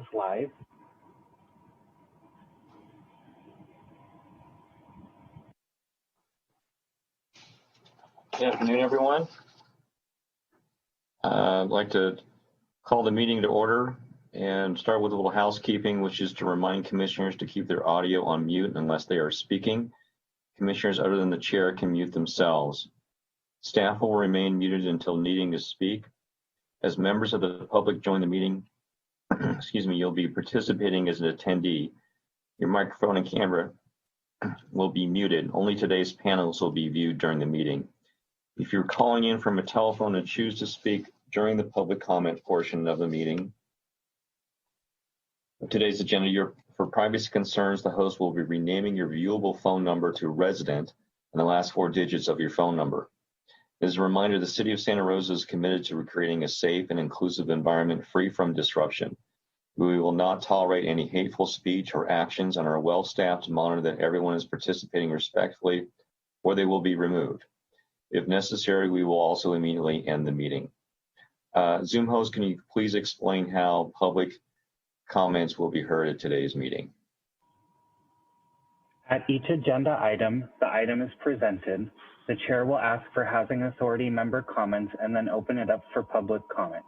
is live. Good afternoon, everyone. I'd like to call the meeting to order and start with a little housekeeping, which is to remind commissioners to keep their audio on mute unless they are speaking. Commissioners other than the chair can mute themselves. Staff will remain muted until needing to speak. As members of the public join the meeting, you'll be participating as an attendee. Your microphone and camera will be muted. Only today's panels will be viewed during the meeting. If you're calling in from a telephone and choose to speak during the public comment portion of the meeting, today's agenda, for privacy concerns, the host will be renaming your viewable phone number to resident and the last 4 digits of your phone number. As a reminder, the City of Santa Rosa is committed to creating a safe and inclusive environment free from disruption. We will not tolerate any hateful speech or actions and are well-staffed to monitor that everyone is participating respectfully or they will be removed. If necessary, we will also immediately end the meeting. Zoom host, can you please explain how public comments will be heard at today's meeting? At each agenda item, the item is presented. The chair will ask for Housing Authority member comments and then open it up for public comment.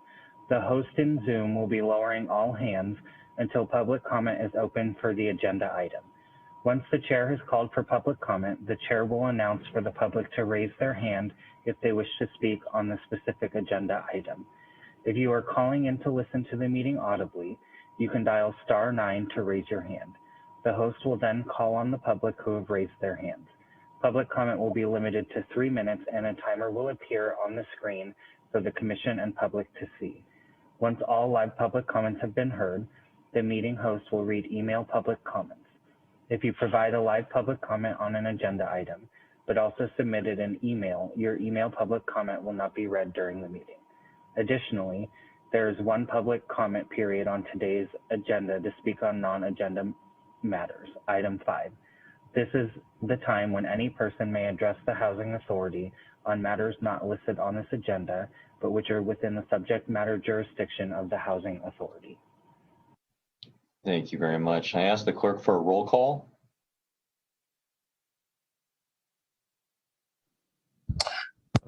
The host in Zoom will be lowering all hands until public comment is open for the agenda item. Once the chair has called for public comment, the chair will announce for the public to raise their hand if they wish to speak on the specific agenda item. If you are calling in to listen to the meeting audibly, you can dial *9 to raise your hand. The host will then call on the public who have raised their hands. Public comment will be limited to 3 minutes and a timer will appear on the screen for the commission and public to see. Once all live public comments have been heard, the meeting host will read email public comments. If you provide a live public comment on an agenda item, but also submitted an email, your email public comment will not be read during the meeting. Additionally, there is 1 public comment period on today's agenda to speak on non-agenda matters, item 5. This is the time when any person may address the Housing Authority on matters not listed on this agenda, but which are within the subject matter jurisdiction of the Housing Authority. Thank you very much. I ask the clerk for a roll call.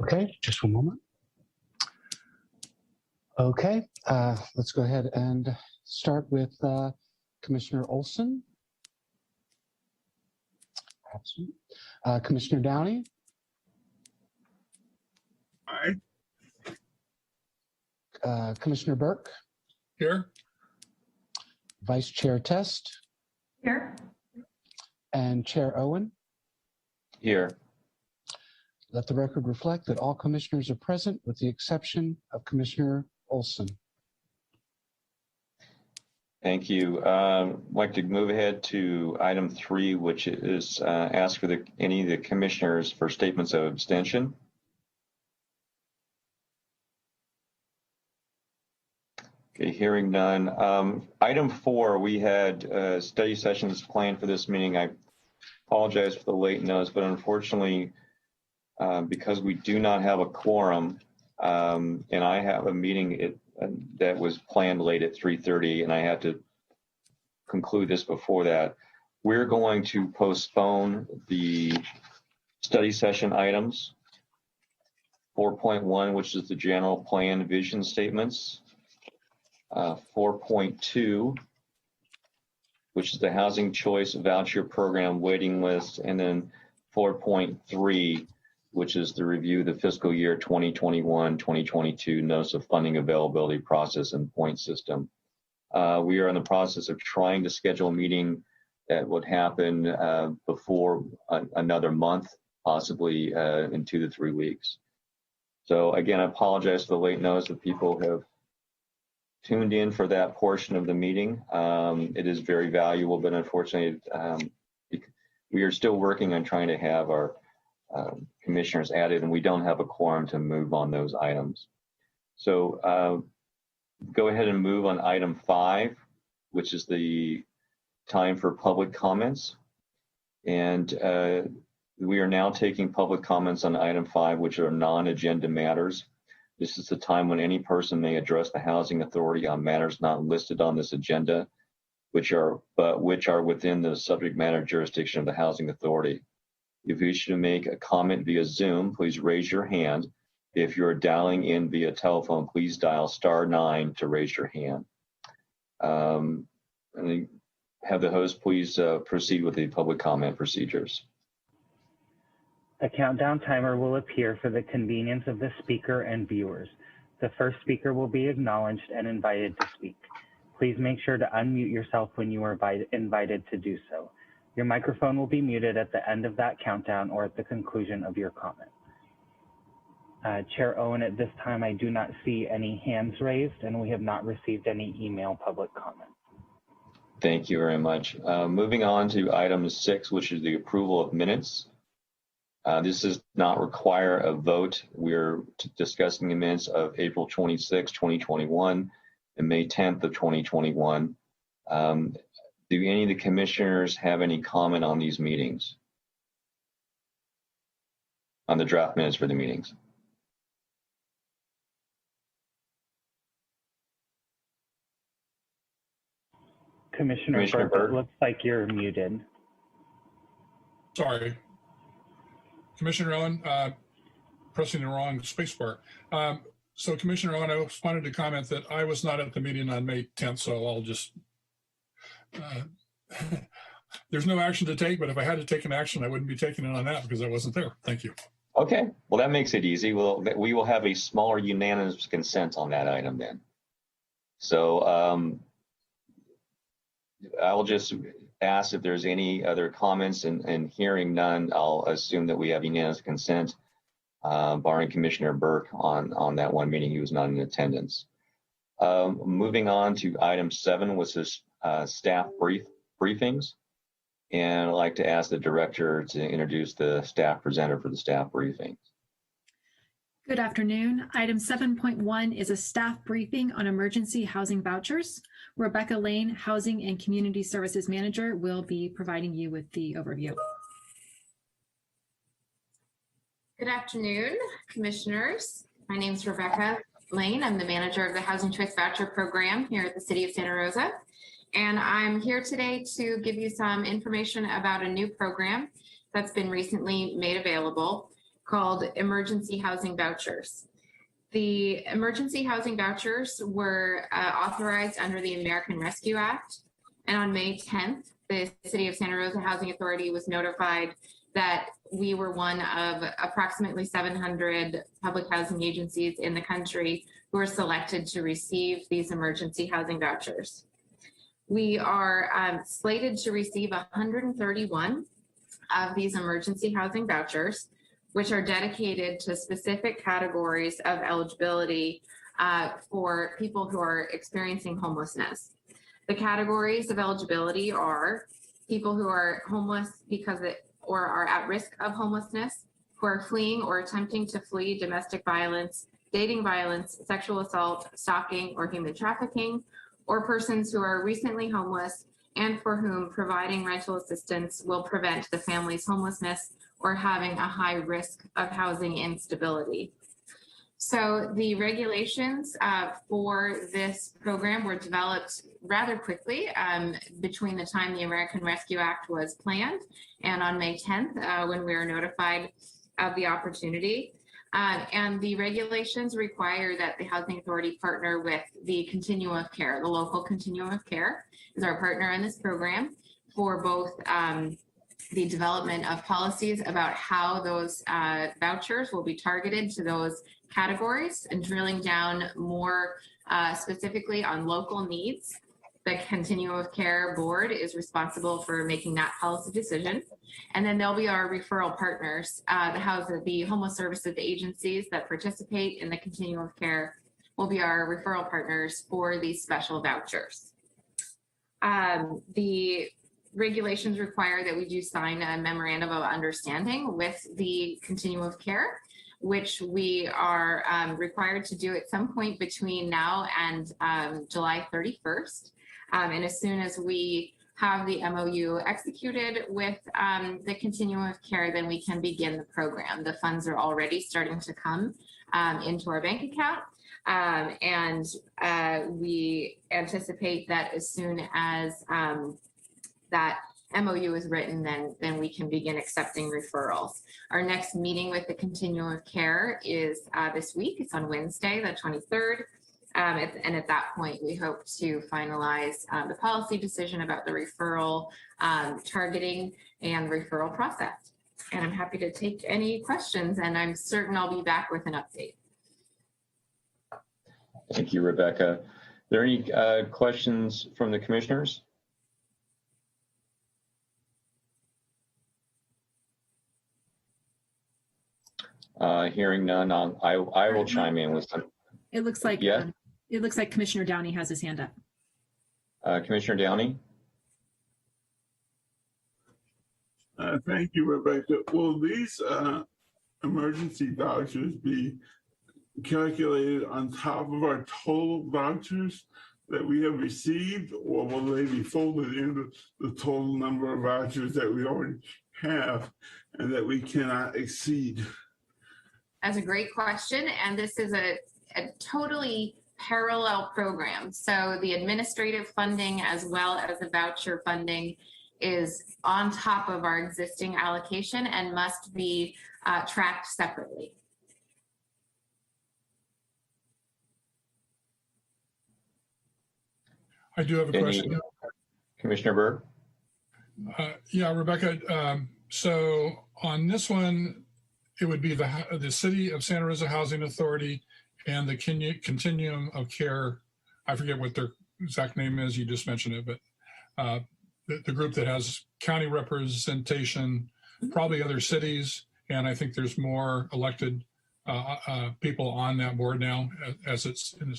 Okay, just one moment. Okay, let's go ahead and start with Commissioner Olson. Absent. Commissioner Downey. Aye. Commissioner Burke. Here. Vice Chair Test. Here. And Chair Owen. Here. Let the record reflect that all commissioners are present with the exception of Commissioner Olson. Thank you. I'd like to move ahead to item 3, which is ask for any of the commissioners for statements of abstention. Okay, hearing none. Item 4, we had study sessions planned for this meeting. I apologize for the late notice, but unfortunately, because we do not have a quorum, and I have a meeting that was planned late at 3:30, and I had to conclude this before that. We're going to postpone the study session items. 4.1, which is the general plan vision statements. 4.2, which is the housing choice voucher program waiting list, and then 4.3, which is the review of the fiscal year 2021-2022 notice of funding availability process and point system. We are in the process of trying to schedule a meeting that would happen before another month, possibly in 2 to 3 weeks. So again, I apologize for the late notice that people have tuned in for that portion of the meeting. It is very valuable, but unfortunately, we are still working on trying to have our commissioners added, and we don't have a quorum to move on those items. So go ahead and move on item 5, which is the time for public comments. And we are now taking public comments on item 5, which are non-agenda matters. This is the time when any person may address the Housing Authority on matters not listed on this agenda, which are within the subject matter jurisdiction of the Housing Authority. If you wish to make a comment via Zoom, please raise your hand. If you're dialing in via telephone, please dial *9 to raise your hand. And have the host please proceed with the public comment procedures. A countdown timer will appear for the convenience of the speaker and viewers. The first speaker will be acknowledged and invited to speak. Please make sure to unmute yourself when you are invited to do so. Your microphone will be muted at the end of that countdown or at the conclusion of your comment. Chair Owen, at this time, I do not see any hands raised, and we have not received any email public comment. Thank you very much. Moving on to item 6, which is the approval of minutes. This does not require a vote. We're discussing the minutes of April 26, 2021 and May 10th of 2021. Do any of the commissioners have any comment on these meetings? On the draft minutes for the meetings? Commissioner Burke, it looks like you're muted. Sorry. Commissioner Owen, pressing the wrong spacebar. So Commissioner Owen, I just wanted to comment that I was not at the meeting on May 10th, so I'll just, there's no action to take, but if I had to take an action, I wouldn't be taking it on that because I wasn't there. Thank you. Okay, well, that makes it easy. We will have a smaller unanimous consent on that item then. So I will just ask if there's any other comments, and hearing none, I'll assume that we have unanimous consent, barring Commissioner Burke on that one meeting. He was not in attendance. Moving on to item 7, which is staff briefings. And I'd like to ask the director to introduce the staff presenter for the staff briefing. Good afternoon. Item 7.1 is a staff briefing on emergency housing vouchers. Rebecca Lane, Housing and Community Services Manager, will be providing you with the overview. Good afternoon, commissioners. My name is Rebecca Lane. I'm the manager of the Housing Choice Voucher Program here at the City of Santa Rosa. And I'm here today to give you some information about a new program that's been recently made available called Emergency Housing Vouchers. The Emergency Housing Vouchers were authorized under the American Rescue Act. And on May 10th, the City of Santa Rosa Housing Authority was notified that we were one of approximately 700 public housing agencies in the country who were selected to receive these emergency housing vouchers. We are slated to receive 131 of these emergency housing vouchers, which are dedicated to specific categories of eligibility for people who are experiencing homelessness. The categories of eligibility are people who are homeless or are at risk of homelessness, who are fleeing or attempting to flee domestic violence, dating violence, sexual assault, stalking, or human trafficking, or persons who are recently homeless and for whom providing rental assistance will prevent the family's homelessness or having a high risk of housing instability. So the regulations for this program were developed rather quickly between the time the American Rescue Act was planned and on May 10th when we were notified of the opportunity. And the regulations require that the Housing Authority partner with the Continuum of Care. The local Continuum of Care is our partner in this program for both the development of policies about how those vouchers will be targeted to those categories and drilling down more specifically on local needs. The Continuum of Care Board is responsible for making that policy decision. And then there'll be our referral partners, the homeless services agencies that participate in the Continuum of Care will be our referral partners for these special vouchers. The regulations require that we do sign a memorandum of understanding with the Continuum of Care, which we are required to do at some point between now and July 31st. And as soon as we have the MOU executed with the Continuum of Care, then we can begin the program. The funds are already starting to come into our bank account. We anticipate that as soon as that MOU is written, then we can begin accepting referrals. Our next meeting with the Continuum of Care is this week. It's on Wednesday, the 23rd. And at that point, we hope to finalize the policy decision about the referral targeting and referral process. And I'm happy to take any questions, and I'm certain I'll be back with an update. Thank you, Rebecca. Are there any questions from the commissioners? Hearing none, I will chime in with some. It looks like it looks like Commissioner Downey has his hand up. Commissioner Downey. Thank you, Rebecca. Will these emergency vouchers be calculated on top of our total vouchers that we have received, or will they be folded into the total number of vouchers that we already have and that we cannot exceed? That's a great question. And this is a totally parallel program. So the administrative funding as well as the voucher funding is on top of our existing allocation and must be tracked separately. I do have a question. Commissioner Berg? Yeah, Rebecca. So on this one, it would be the City of Santa Rosa Housing Authority and the Continuum of Care. I forget what their exact name is. You just mentioned it, but the group that has county representation, probably other cities, and I think there's more elected people on that board now as it's been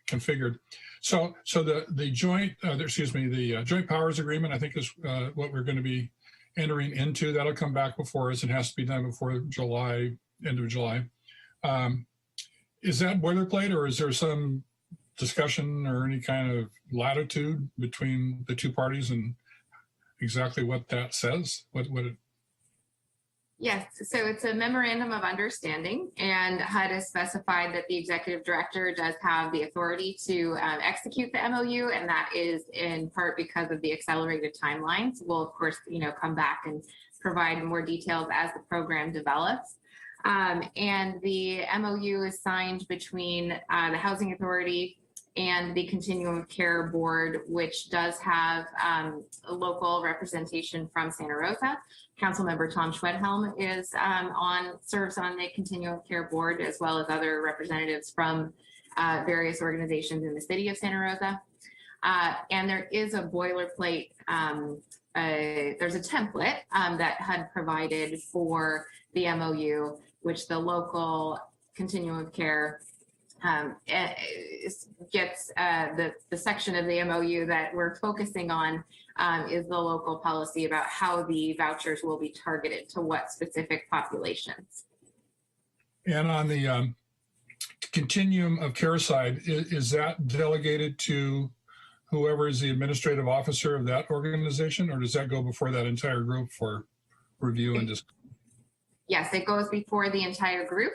configured. So the joint the joint powers agreement, I think, is what we're going to be entering into. That'll come back before us. It has to be done before July, end of July. Is that boilerplate, or is there some discussion or any kind of latitude between the two parties and exactly what that says? Yes, so it's a memorandum of understanding, and HUD has specified that the executive director does have the authority to execute the MOU, and that is in part because of the accelerated timelines. We'll of course, come back and provide more details as the program develops. And the MOU is signed between the Housing Authority and the Continuum of Care Board, which does have a local representation from Santa Rosa. Councilmember Tom Schwedhelm serves on the Continuum of Care Board, as well as other representatives from various organizations in the city of Santa Rosa. And there is a boilerplate, there's a template that HUD provided for the MOU, which the local Continuum of Care gets the section of the MOU that we're focusing on is the local policy about how the vouchers will be targeted to what specific populations. And on the Continuum of Care side, is that delegated to whoever is the administrative officer of that organization, or does that go before that entire group for review and discussion? Yes, it goes before the entire group.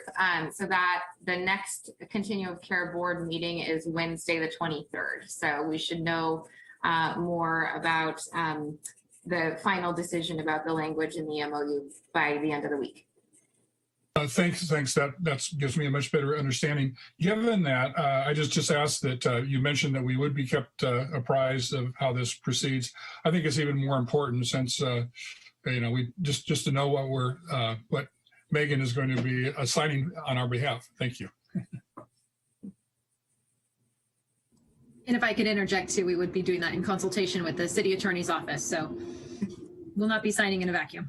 So that the next Continuum of Care Board meeting is Wednesday, the 23rd. So we should know more about the final decision about the language in the MOU by the end of the week. Thanks. That gives me a much better understanding. Given that, I just asked that you mentioned that we would be kept apprised of how this proceeds. I think it's even more important since we just to know what Megan is going to be assigning on our behalf. Thank you. And if I could interject too, we would be doing that in consultation with the city attorney's office. So we'll not be signing in a vacuum.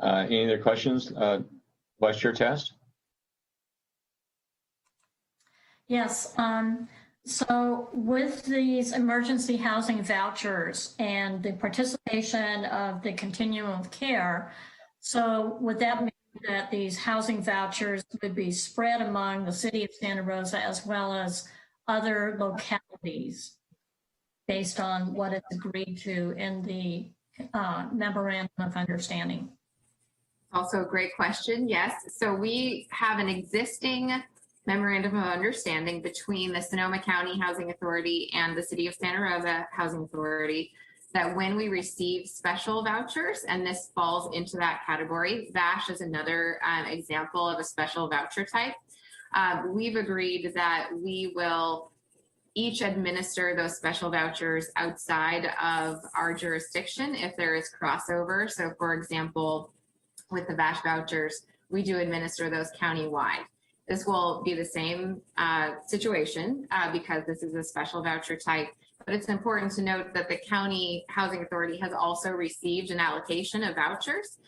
Any other questions? Vice Chair Test? Yes. So with these emergency housing vouchers and the participation of the Continuum of Care, so would that mean that these housing vouchers would be spread among the city of Santa Rosa as well as other localities based on what is agreed to in the memorandum of understanding? Also a great question. Yes. So we have an existing memorandum of understanding between the Sonoma County Housing Authority and the City of Santa Rosa Housing Authority that when we receive special vouchers, and this falls into that category, VASH is another example of a special voucher type. We've agreed that we will each administer those special vouchers outside of our jurisdiction if there is crossover. So for example, with the VASH vouchers, we do administer those countywide. This will be the same situation because this is a special voucher type, but it's important to note that the County Housing Authority has also received an allocation of vouchers.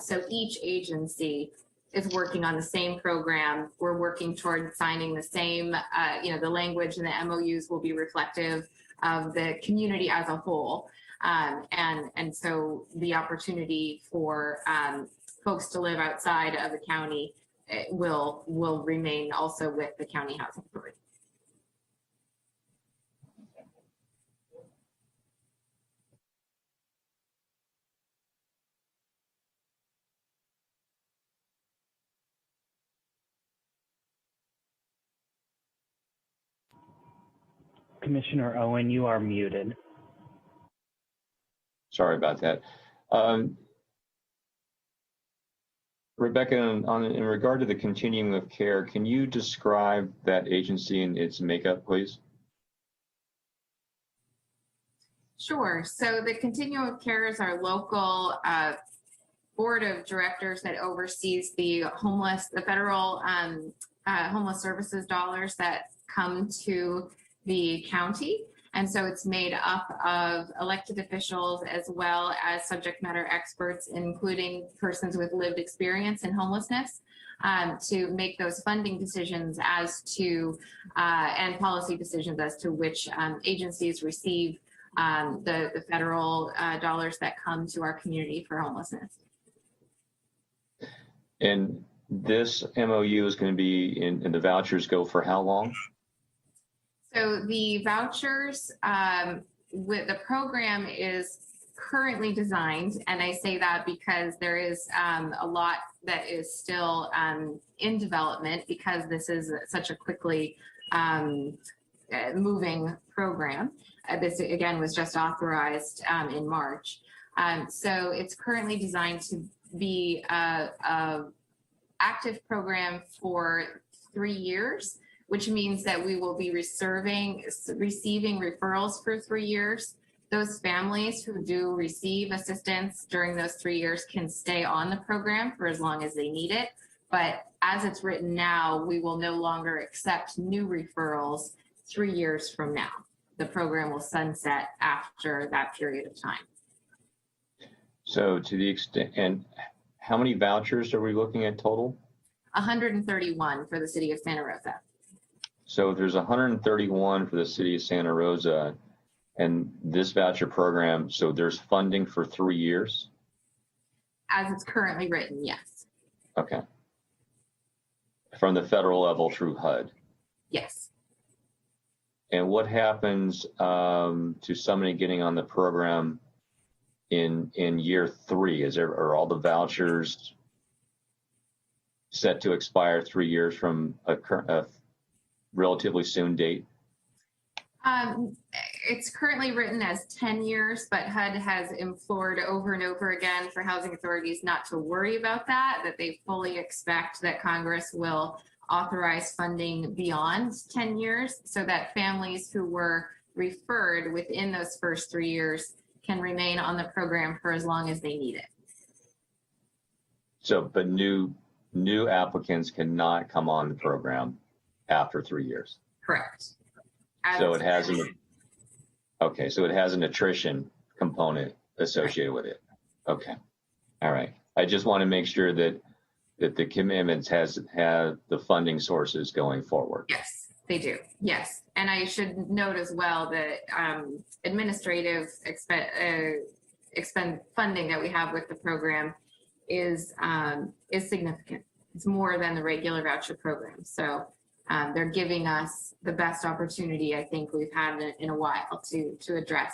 So each agency is working on the same program. We're working toward signing the same, the language and the MOUs will be reflective of the community as a whole. And so the opportunity for folks to live outside of the county will remain also with the County Housing Authority. Commissioner Owen, you are muted. Sorry about that. Rebecca, in regard to the continuum of care, can you describe that agency and its makeup, please? Sure. So the Continuum of Care is our local board of directors that oversees the federal homeless services dollars that come to the county. And so it's made up of elected officials as well as subject matter experts, including persons with lived experience in homelessness, to make those funding decisions as to, and policy decisions as to which agencies receive the federal dollars that come to our community for homelessness. And this MOU is going to be, and the vouchers go for how long? So the vouchers, with the program is currently designed, and I say that because there is a lot that is still in development because this is such a quickly moving program. This again was just authorized in March. So it's currently designed to be a active program for 3 years, which means that we will be receiving referrals for 3 years. Those families who do receive assistance during those 3 years can stay on the program for as long as they need it. But as it's written now, we will no longer accept new referrals 3 years from now. The program will sunset after that period of time. So to the extent, and how many vouchers are we looking at total? 131 for the city of Santa Rosa. So if there's 131 for the city of Santa Rosa and this voucher program, so there's funding for 3 years? As it's currently written, yes. Okay. From the federal level through HUD? Yes. And what happens to somebody getting on the program in year 3? Are all the vouchers set to expire 3 years from a relatively soon date? It's currently written as 10 years, but HUD has implored over and over again for housing authorities not to worry about that they fully expect that Congress will authorize funding beyond 10 years so that families who were referred within those first 3 years can remain on the program for as long as they need it. So, but new applicants cannot come on the program after 3 years? Correct. So it has an attrition component associated with it. Okay. All right. I just want to make sure that the commitments have the funding sources going forward. Yes, they do. Yes. And I should note as well that administrative expend funding that we have with the program is significant. It's more than the regular voucher program. So they're giving us the best opportunity I think we've had in a while to address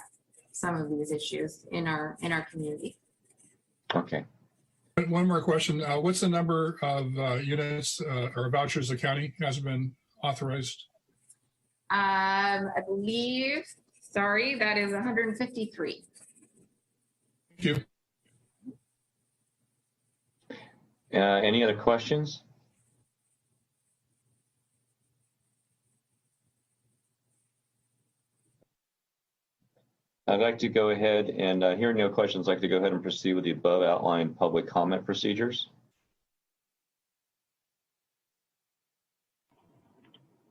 some of these issues in our community. Okay. One more question. What's the number of units or vouchers the county has been authorized? I believe, sorry, that is 153. Thank you. Any other questions? I'd like to go ahead and hearing no questions, I'd like to go ahead and proceed with the above outlined public comment procedures.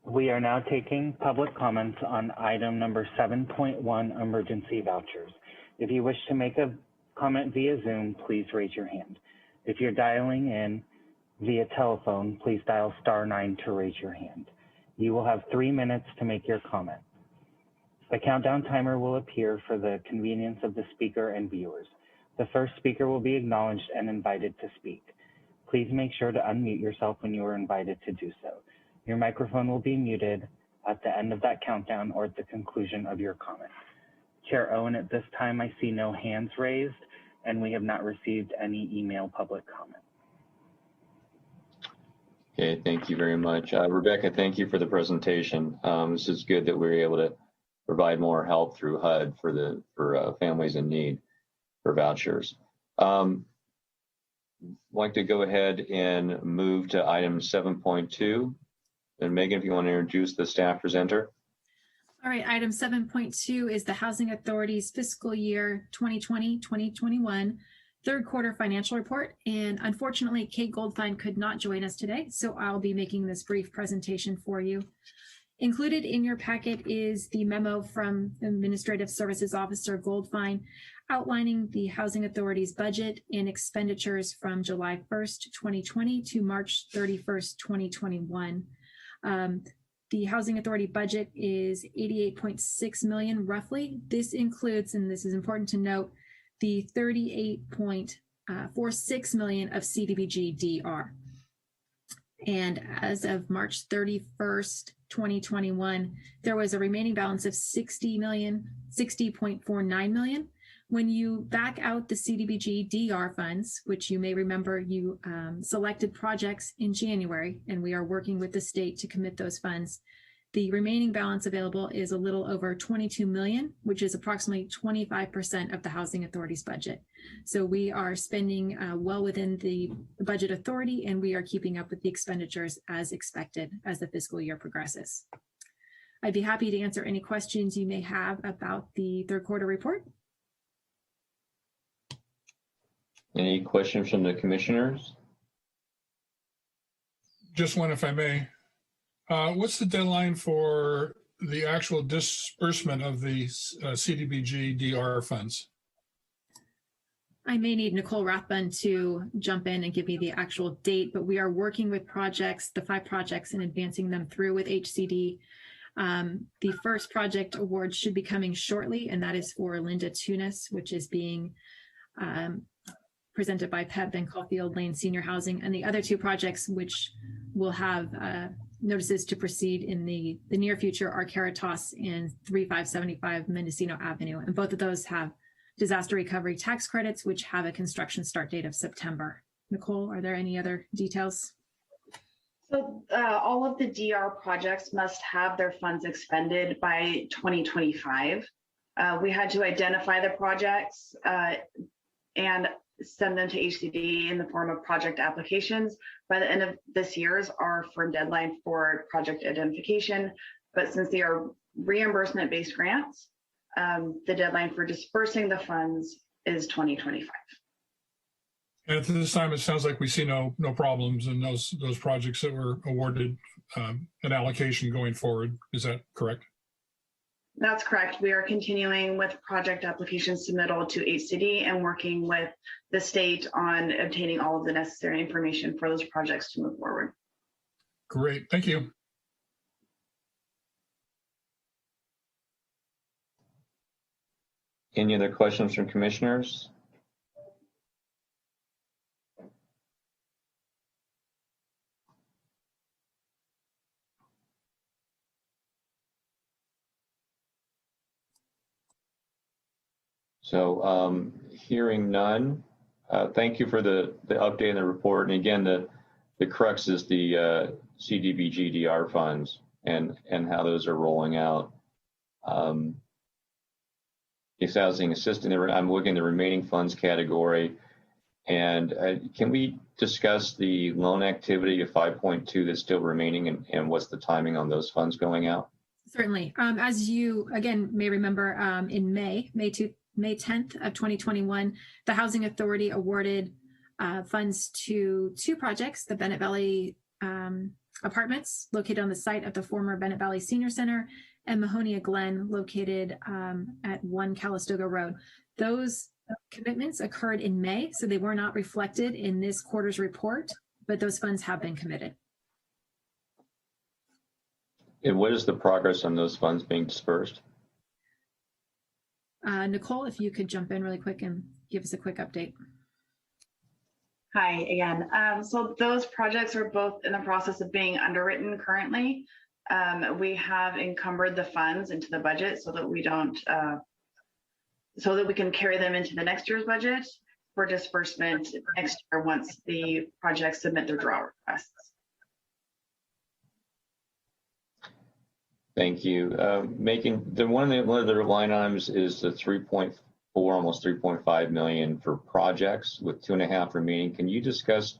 We are now taking public comments on item number 7.1, emergency vouchers. If you wish to make a comment via Zoom, please raise your hand. If you're dialing in via telephone, please dial *9 to raise your hand. You will have 3 minutes to make your comment. The countdown timer will appear for the convenience of the speaker and viewers. The first speaker will be acknowledged and invited to speak. Please make sure to unmute yourself when you are invited to do so. Your microphone will be muted at the end of that countdown or at the conclusion of your comment. Chair Owen, at this time, I see no hands raised, and we have not received any email public comment. Okay, thank you very much. Rebecca, thank you for the presentation. This is good that we're able to provide more help through HUD for families in need for vouchers. I'd like to go ahead and move to item 7.2. And Megan, if you want to introduce the staff presenter. All right, item 7.2 is the Housing Authority's fiscal year 2020-2021 third quarter financial report. And unfortunately, Kate Goldfein could not join us today, so I'll be making this brief presentation for you. Included in your packet is the memo from Administrative Services Officer Goldfein outlining the Housing Authority's budget and expenditures from July 1st, 2020 to March 31st, 2021. The Housing Authority budget is $88.6 million roughly. This includes, and this is important to note, the $38.46 million of CDBG DR. And as of March 31st, 2021, there was a remaining balance of $60.49 million. When you back out the CDBG DR funds, which you may remember you selected projects in January, and we are working with the state to commit those funds, the remaining balance available is a little over $22 million, which is approximately 25% of the Housing Authority's budget. So we are spending well within the budget authority, and we are keeping up with the expenditures as expected as the fiscal year progresses. I'd be happy to answer any questions you may have about the third quarter report. Any questions from the commissioners? Just one, if I may. What's the deadline for the actual disbursement of the CDBG DR funds? I may need Nicole Rathbun to jump in and give me the actual date, but we are working with projects, the 5 projects, and advancing them through with HCD. The first project award should be coming shortly, and that is for Linda Tunis, which is being presented by PEP and Caulfield Lane Senior Housing, and the other 2 projects, which will have notices to proceed in the near future, are Caritas and 3575 Mendocino Avenue. And both of those have disaster recovery tax credits, which have a construction start date of September. Nicole, are there any other details? So all of the DR projects must have their funds expended by 2025. We had to identify the projects and send them to HCD in the form of project applications. By the end of this year is our firm deadline for project identification. But since they are reimbursement-based grants, the deadline for dispersing the funds is 2025. And at this time, it sounds like we see no problems in those projects that were awarded an allocation going forward. Is that correct? That's correct. We are continuing with project application submittal to HCD and working with the state on obtaining all of the necessary information for those projects to move forward. Great, thank you. Any other questions from commissioners? So hearing none, Thank you for the update and the report. And again, the crux is the CDBG-DR funds and how those are rolling out. If housing assistant, I'm looking at the remaining funds category. And can we discuss the loan activity of 5.2 that's still remaining and what's the timing on those funds going out? Certainly. As you, again, may remember, in May 10th of 2021, the Housing Authority awarded funds to two projects, the Bennett Valley Apartments, located on the site of the former Bennett Valley Senior Center, and Mahonia Glen, located at 1 Calistoga Road. Those commitments occurred in May, so they were not reflected in this quarter's report, but those funds have been committed. And what is the progress on those funds being dispersed? Nicole, if you could jump in really quick and give us a quick update. Hi again. So those projects are both in the process of being underwritten currently. We have encumbered the funds into the budget so that we don't, so that we can carry them into the next year's budget for disbursement next year once the projects submit their draw requests. Thank you. One of the line items is the 3.4, almost 3.5 million for projects with 2.5 remaining. Can you discuss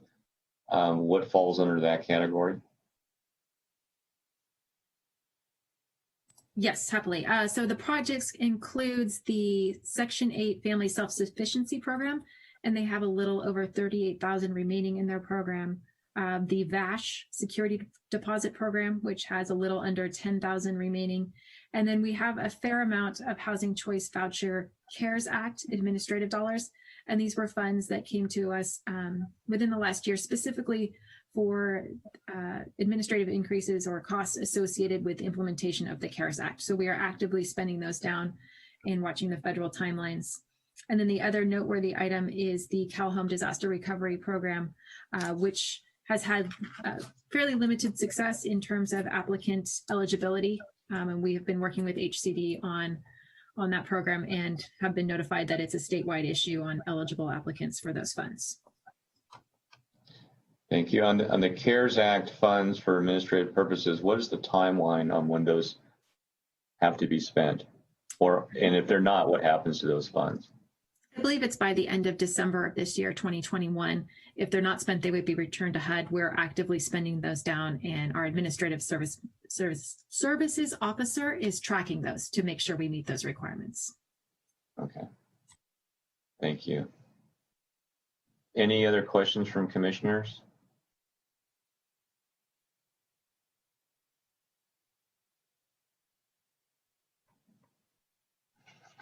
what falls under that category? Yes, happily. So the projects includes the Section 8 Family Self-Sufficiency Program, and they have a little over 38,000 remaining in their program. The VASH Security Deposit Program, which has a little under 10,000 remaining. And then we have a fair amount of Housing Choice Voucher CARES Act administrative dollars. And these were funds that came to us within the last year, specifically for administrative increases or costs associated with the implementation of the CARES Act. So we are actively spending those down and watching the federal timelines. And then the other noteworthy item is the Cal Home Disaster Recovery Program, which has had fairly limited success in terms of applicant eligibility. And we have been working with HCD on that program and have been notified that it's a statewide issue on eligible applicants for those funds. Thank you. On the CARES Act funds for administrative purposes, what is the timeline on when those have to be spent? And if they're not, what happens to those funds? I believe it's by the end of December of this year, 2021. If they're not spent, they would be returned to HUD. We're actively spending those down, and our administrative services officer is tracking those to make sure we meet those requirements. Okay. Thank you. Any other questions from commissioners?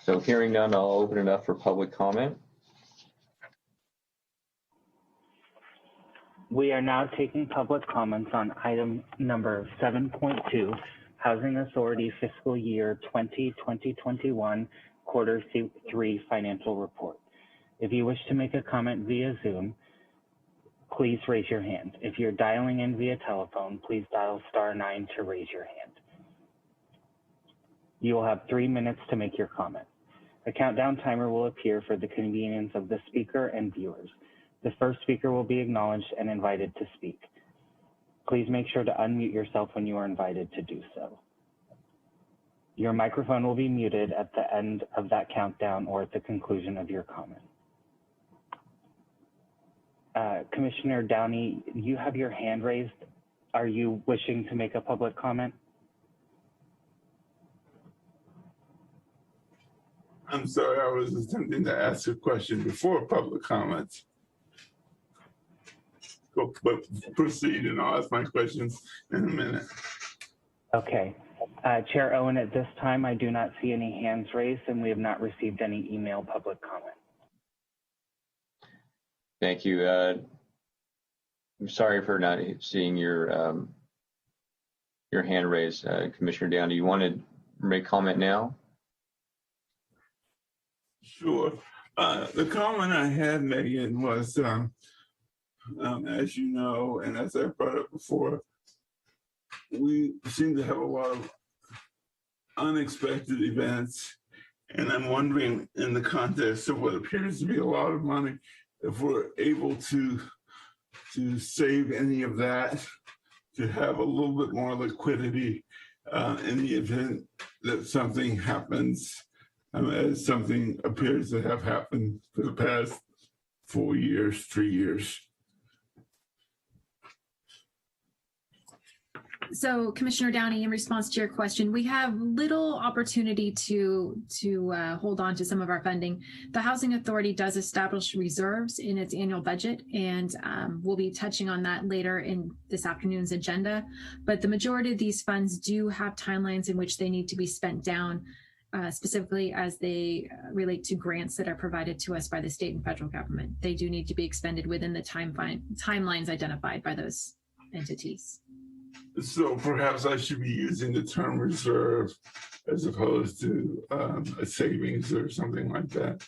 So hearing none, I'll open it up for public comment. We are now taking public comments on item number 7.2, Housing Authority Fiscal Year 2021 Quarter 3 Financial Report. If you wish to make a comment via Zoom, please raise your hand. If you're dialing in via telephone, please dial *9 to raise your hand. You will have 3 minutes to make your comment. A countdown timer will appear for the convenience of the speaker and viewers. The first speaker will be acknowledged and invited to speak. Please make sure to unmute yourself when you are invited to do so. Your microphone will be muted at the end of that countdown or at the conclusion of your comment. Commissioner Downey, you have your hand raised. Are you wishing to make a public comment? I'm sorry, I was attempting to ask a question before public comments. Go, but proceed and I'll ask my questions in a minute. Okay. Chair Owen, at this time, I do not see any hands raised and we have not received any email public comment. Thank you. I'm sorry for not seeing your hand raised. Commissioner Downey, you want to make comment now? Sure. The comment I had, Megan, was, as you know, and as I brought up before, we seem to have a lot of unexpected events. And I'm wondering, in the context of what appears to be a lot of money if we're able to save any of that, to have a little bit more liquidity in the event that something happens, as something appears to have happened for the past 4 years, 3 years. So Commissioner Downey, in response to your question, we have little opportunity to hold on to some of our funding. The Housing Authority does establish reserves in its annual budget, and we'll be touching on that later in this afternoon's agenda. But the majority of these funds do have timelines in which they need to be spent down, specifically as they relate to grants that are provided to us by the state and federal government. They do need to be expended within the timelines identified by those entities. So perhaps I should be using the term reserve as opposed to a savings or something like that.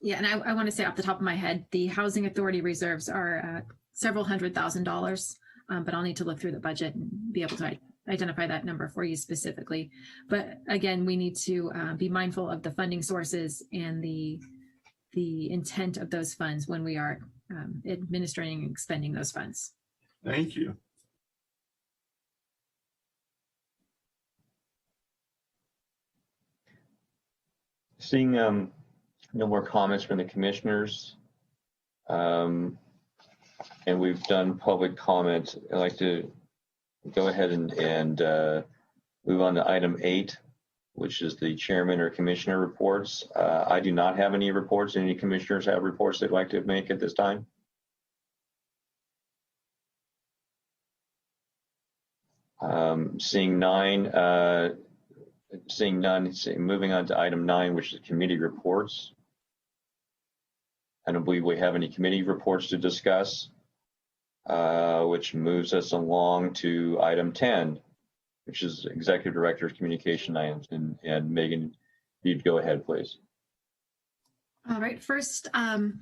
Yeah, and I want to say off the top of my head, the Housing Authority reserves are several $100,000, but I'll need to look through the budget and be able to identify that number for you specifically. But again, we need to be mindful of the funding sources and the intent of those funds when we are administering and expending those funds. Thank you. Seeing no more comments from the commissioners, and we've done public comment, I'd like to go ahead and move on to item 8, which is the chairman or commissioner reports. I do not have any reports. Any commissioners have reports they'd like to make at this time? Seeing none, moving on to item 9, which is committee reports. I don't believe we have any committee reports to discuss, which moves us along to item 10, which is Executive Director's communication items. And Megan, you'd go ahead, please. All right, first, I'd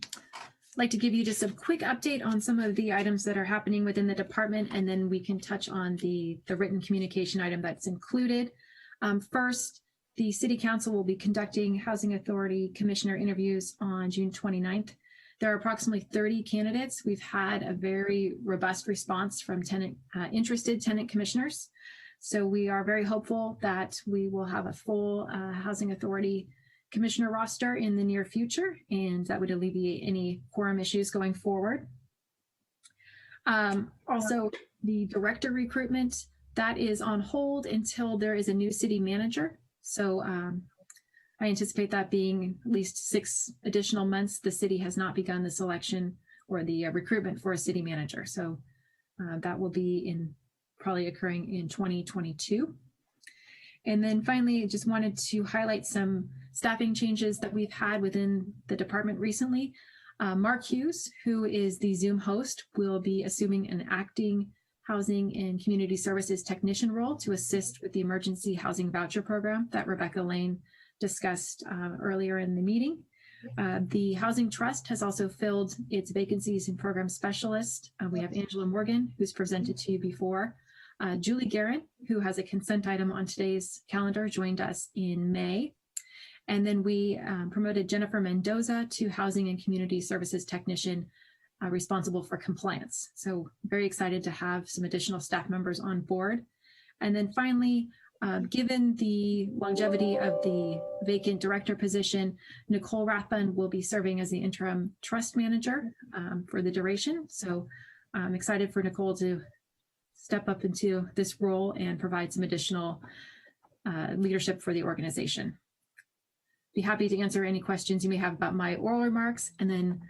like to give you just a quick update on some of the items that are happening within the department, and then we can touch on the written communication item that's included. First, the City Council will be conducting Housing Authority Commissioner interviews on June 29th. There are approximately 30 candidates. We've had a very robust response from interested tenant commissioners. So we are very hopeful that we will have a full Housing Authority Commissioner roster in the near future, and that would alleviate any quorum issues going forward. Also, the director recruitment, that is on hold until there is a new city manager. So I anticipate that being at least 6 additional months. The city has not begun the selection or the recruitment for a city manager. So that will be probably occurring in 2022. And then finally, I just wanted to highlight some staffing changes that we've had within the department recently. Mark Hughes, who is the Zoom host, will be assuming an acting housing and community services technician role to assist with the emergency housing voucher program that Rebecca Lane discussed earlier in the meeting. The Housing Trust has also filled its vacancies in program specialist. We have Angela Morgan, who's presented to you before. Julie Guerin, who has a consent item on today's calendar, joined us in May. And then we promoted Jennifer Mendoza to Housing and Community Services Technician, responsible for compliance. So very excited to have some additional staff members on board. And then finally, given the longevity of the vacant director position, Nicole Rathbun will be serving as the interim trust manager for the duration. So I'm excited for Nicole to step up into this role and provide some additional leadership for the organization. Be happy to answer any questions you may have about my oral remarks. And then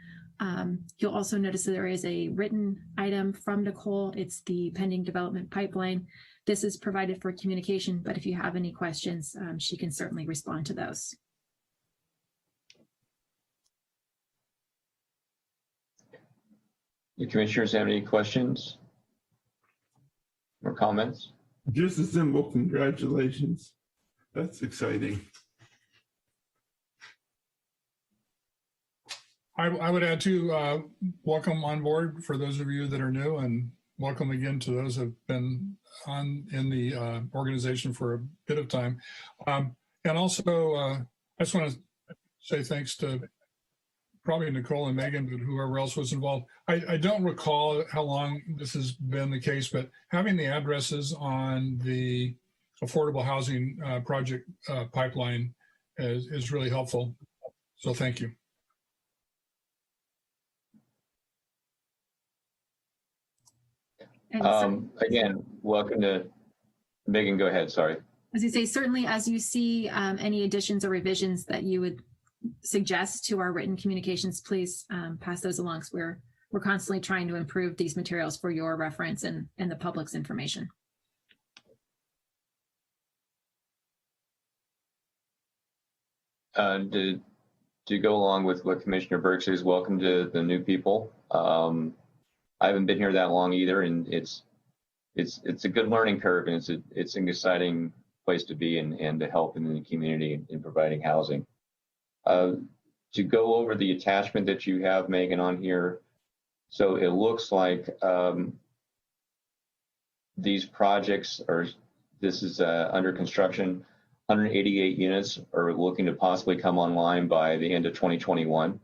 you'll also notice that there is a written item from Nicole. It's the pending development pipeline. This is provided for communication, but if you have any questions, she can certainly respond to those. The commissioners have any questions or comments? Just a simple congratulations. That's exciting. I would add to welcome on board for those of you that are new, and welcome again to those who have been in the organization for a bit of time. And also, I just want to say thanks to probably Nicole and Megan, but whoever else was involved. I don't recall how long this has been the case, but having the addresses on the affordable housing project pipeline is really helpful. So thank you. Again, welcome to Megan. Go ahead. Sorry. As you say, certainly as you see any additions or revisions that you would suggest to our written communications, please pass those along. So we're constantly trying to improve these materials for your reference and the public's information. To go along with what Commissioner Burke says, welcome to the new people. I haven't been here that long either, and it's a good learning curve, and it's an exciting place to be and to help in the community in providing housing. To go over the attachment that you have, Megan, on here, so it looks like these projects this is under construction. 188 units are looking to possibly come online by the end of 2021.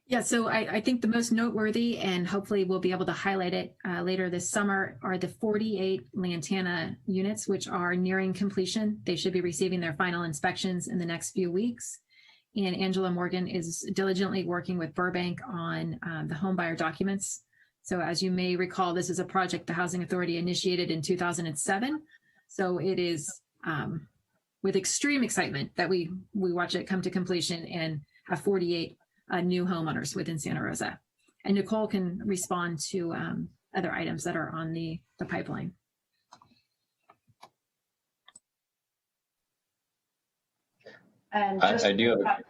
Yeah, so I think the most noteworthy, and hopefully we'll be able to highlight it later this summer, are the 48 Lantana units, which are nearing completion. They should be receiving their final inspections in the next few weeks. And Angela Morgan is diligently working with Burbank on the home buyer documents. So as you may recall, this is a project the Housing Authority initiated in 2007. So it is with extreme excitement that we watch it come to completion and have 48 new homeowners within Santa Rosa. And Nicole can respond to other items that are on the pipeline. And I do have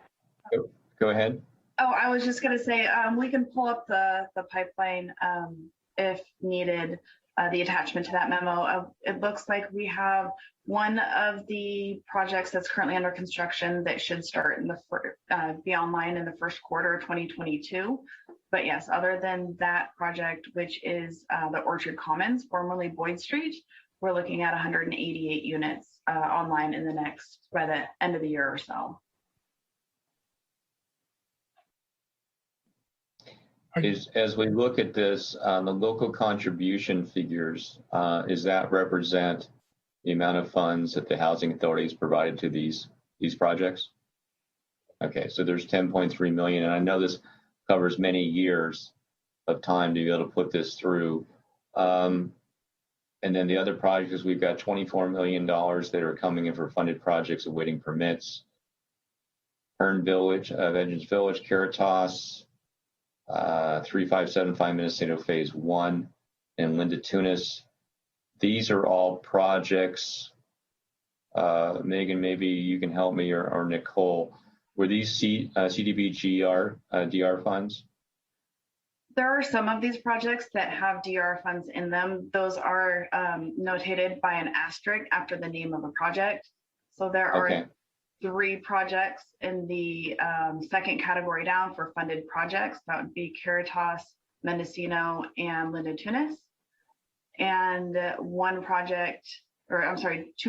go ahead. Oh, I was just going to say, we can pull up the pipeline if needed, the attachment to that memo. It looks like we have one of the projects that's currently under construction that should start in be online in the first quarter of 2022. But yes, other than that project, which is the Orchard Commons, formerly Boyd Street, we're looking at 188 units online by the end of the year or so. As we look at this, the local contribution figures, does that represent the amount of funds that the Housing Authority has provided to these projects? Okay, so there's 10.3 million, and I know this covers many years of time to be able to put this through. And then the other projects, we've got $24 million that are coming in for funded projects awaiting permits. Hearn Village, Vengeance Village, Caritas, 3575 Minnesota Phase 1, and Linda Tunis. These are all projects. Megan, maybe you can help me, or Nicole. Were these CDBG DR funds? There are some of these projects that have DR funds in them. Those are notated by an asterisk after the name of a project. So there are 3 projects in the second category down for funded projects. That would be Caritas, Mendocino, and Linda Tunis. And 2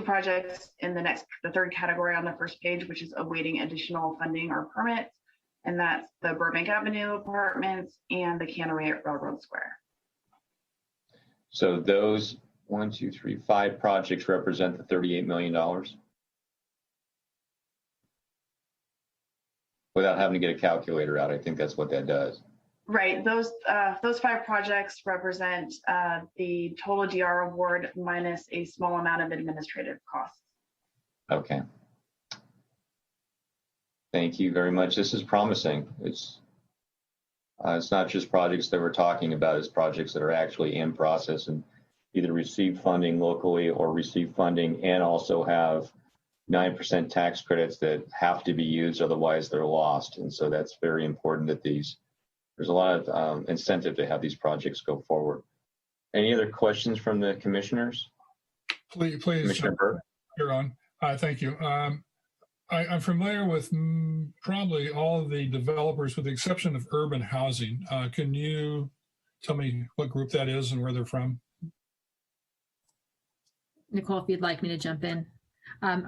projects in the third category on the first page, which is awaiting additional funding or permits. And that's the Burbank Avenue apartments and the Cannery at Railroad Square. So those 5 projects represent the $38 million without having to get a calculator out. I think that's what that does. Right. Those 5 projects represent the total DR award minus a small amount of administrative costs. Okay. Thank you very much. This is promising. It's not just projects that we're talking about, it's projects that are actually in process and either receive funding locally or receive funding and also have 9% tax credits that have to be used, otherwise they're lost. And so that's very important that there's a lot of incentive to have these projects go forward. Any other questions from the commissioners? Please, Commissioner Burke? you're on. Thank you. I'm familiar with probably all of the developers with the exception of Urban Housing. Can you tell me what group that is and where they're from? Nicole, if you'd like me to jump in.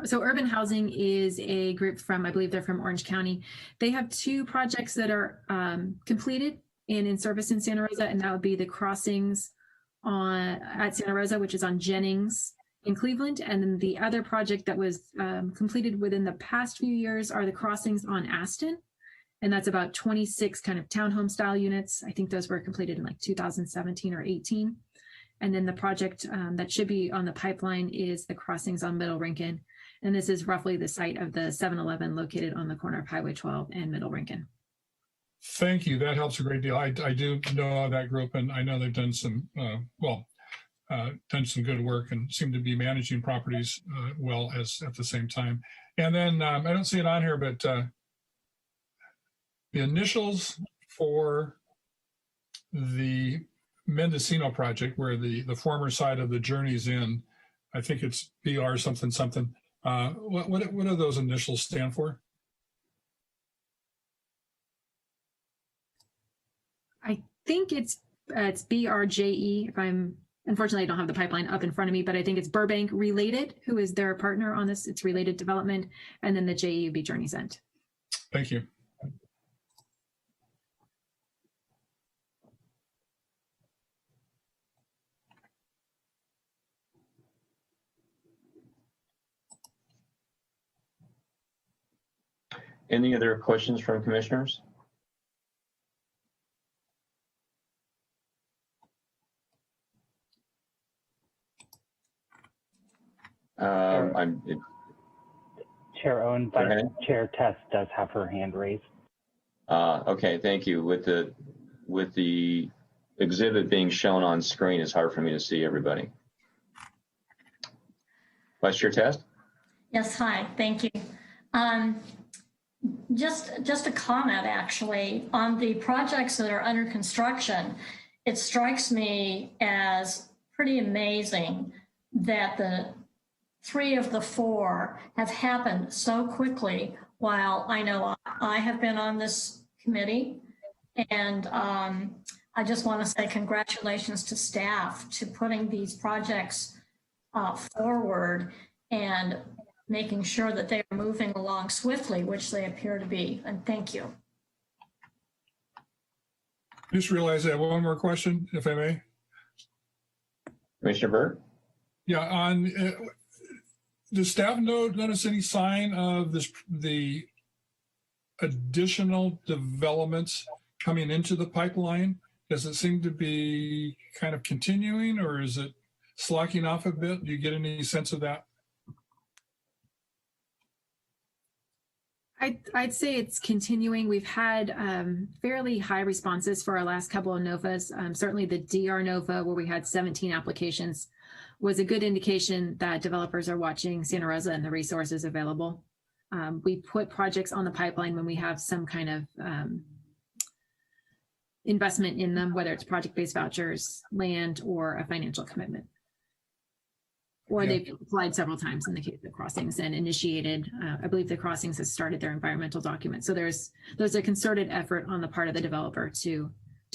So Urban Housing is a group from, I believe they're from Orange County. They have 2 projects that are completed and in service in Santa Rosa, and that would be the crossings at Santa Rosa, which is on Jennings in Cleveland. And then the other project that was completed within the past few years are the crossings on Aston. And that's about 26 kind of townhome style units. I think those were completed in like 2017 or 18. And then the project that should be on the pipeline is the crossings on Middle Rincon. And this is roughly the site of the 7-Eleven located on the corner of Highway 12 and Middle Rincon. Thank you. That helps a great deal. I do know that group, and I know they've done some, done some good work and seem to be managing properties well as at the same time. And then I don't see it on here, but the initials for the Mendocino project, where the former site of the Journey's Inn, I think it's BR something something. What do those initials stand for? I think it's BRJE. Unfortunately, I don't have the pipeline up in front of me, but I think it's Burbank Related, who is their partner on this. It's Related Development, and then the JE would be Journey's End. Thank you. Any other questions from commissioners? Chair Owen, Vice Chair Tess does have her hand raised. Okay, thank you. With the exhibit being shown on screen, it's hard for me to see everybody. Vice Chair Tess? Yes, hi, thank you. Just a comment, actually, on the projects that are under construction. It strikes me as pretty amazing that the 3 of the 4 have happened so quickly, while I know I have been on this committee. And I just want to say congratulations to staff to putting these projects forward and making sure that they are moving along swiftly, which they appear to be. And thank you. Just realized I have one more question, if I may. Commissioner Burt? Yeah, does staff notice any sign of the additional developments coming into the pipeline? Does it seem to be kind of continuing, or is it slacking off a bit? Do you get any sense of that? I'd say it's continuing. We've had fairly high responses for our last couple of NOVAs. Certainly the DR NOVA, where we had 17 applications, was a good indication that developers are watching Santa Rosa and the resources available. We put projects on the pipeline when we have some kind of investment in them, whether it's project-based vouchers, land, or a financial commitment. Or they've applied several times in the case of crossings and initiated, I believe the crossings has started their environmental document. So there's a concerted effort on the part of the developer to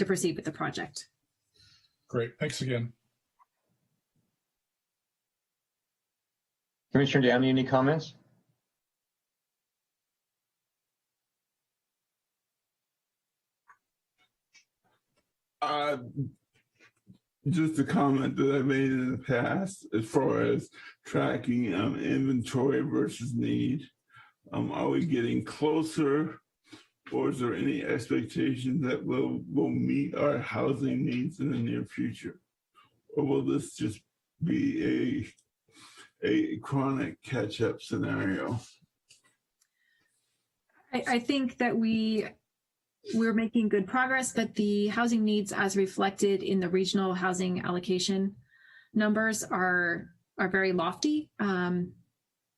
proceed with the project. Great, thanks again. Commissioner Downey, any comments? Just a comment that I made in the past as far as tracking inventory versus need. Are we getting closer, or is there any expectation that we'll meet our housing needs in the near future? Or will this just be a chronic catch-up scenario? I think that we're making good progress, but the housing needs as reflected in the regional housing allocation numbers are very lofty, in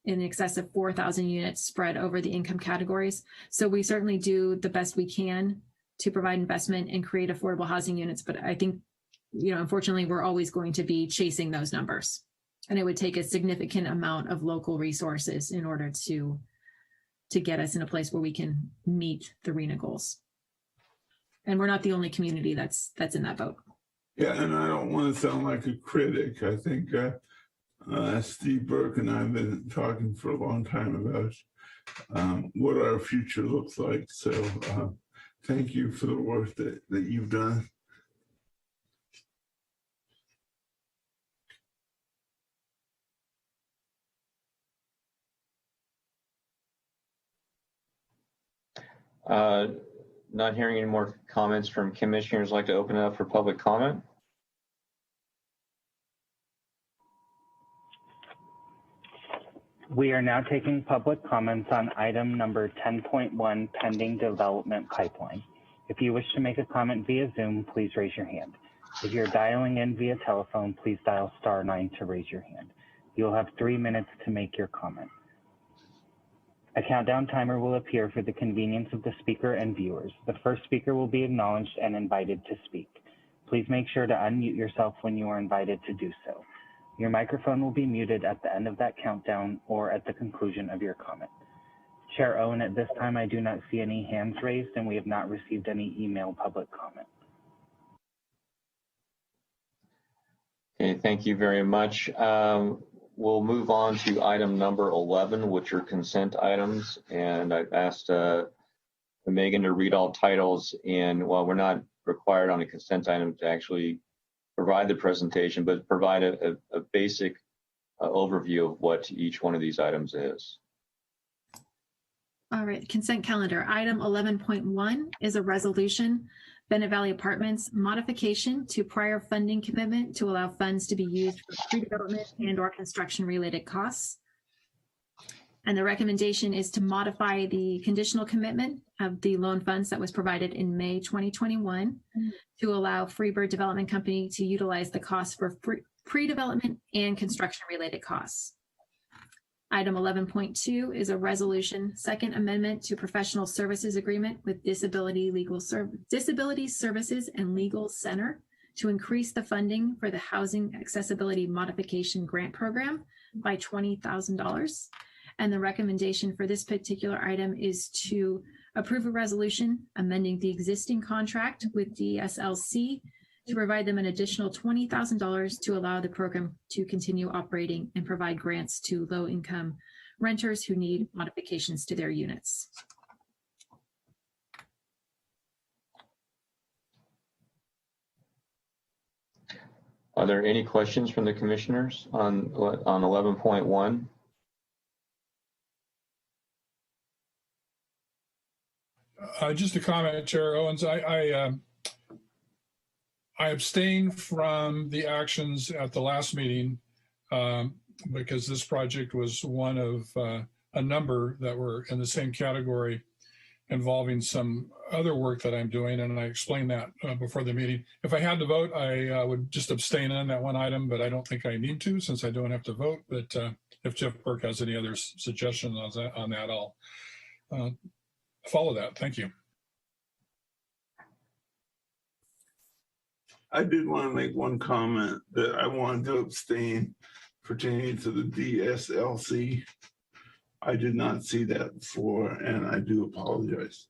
excess of 4,000 units spread over the income categories. So we certainly do the best we can to provide investment and create affordable housing units. But I think, unfortunately, we're always going to be chasing those numbers. And it would take a significant amount of local resources in order to get us in a place where we can meet the RHNA goals. And we're not the only community that's in that boat. Yeah, and I don't want to sound like a critic. I think Steve Burke and I have been talking for a long time about what our future looks like. So thank you for the work that you've done. Not hearing any more comments from commissioners. Like to open it up for public comment. We are now taking public comments on item number 10.1, pending development pipeline. If you wish to make a comment via Zoom, please raise your hand. If you're dialing in via telephone, please dial *9 to raise your hand. You'll have 3 minutes to make your comment. A countdown timer will appear for the convenience of the speaker and viewers. The first speaker will be acknowledged and invited to speak. Please make sure to unmute yourself when you are invited to do so. Your microphone will be muted at the end of that countdown or at the conclusion of your comment. Chair Owen, at this time, I do not see any hands raised, and we have not received any email public comment. Okay, thank you very much. We'll move on to item number 11, which are consent items. And I've asked Megan to read all titles. And while we're not required on a consent item to actually provide the presentation, but provide a basic overview of what each one of these items is. All right, consent calendar. Item 11.1 is a resolution, Bennett Valley Apartments modification to prior funding commitment to allow funds to be used for pre-development and/or construction-related costs. And the recommendation is to modify the conditional commitment of the loan funds that was provided in May 2021 to allow Freebird Development Company to utilize the costs for pre-development and construction-related costs. Item 11.2 is a resolution, second amendment to professional services agreement with Disability Services and Legal Center to increase the funding for the Housing Accessibility Modification Grant Program by $20,000. And the recommendation for this particular item is to approve a resolution amending the existing contract with DSLC to provide them an additional $20,000 to allow the program to continue operating and provide grants to low-income renters who need modifications to their units. Are there any questions from the commissioners on 11.1? Just a comment, Chair Owens. I abstained from the actions at the last meeting because this project was one of a number that were in the same category involving some other work that I'm doing, and I explained that before the meeting. If I had to vote, I would just abstain on that one item, but I don't think I need to since I don't have to vote. But if Jeff Burke has any other suggestions on that, I'll follow that. Thank you. I did want to make one comment that I wanted to abstain pertaining to the DSLC. I did not see that before, and I do apologize.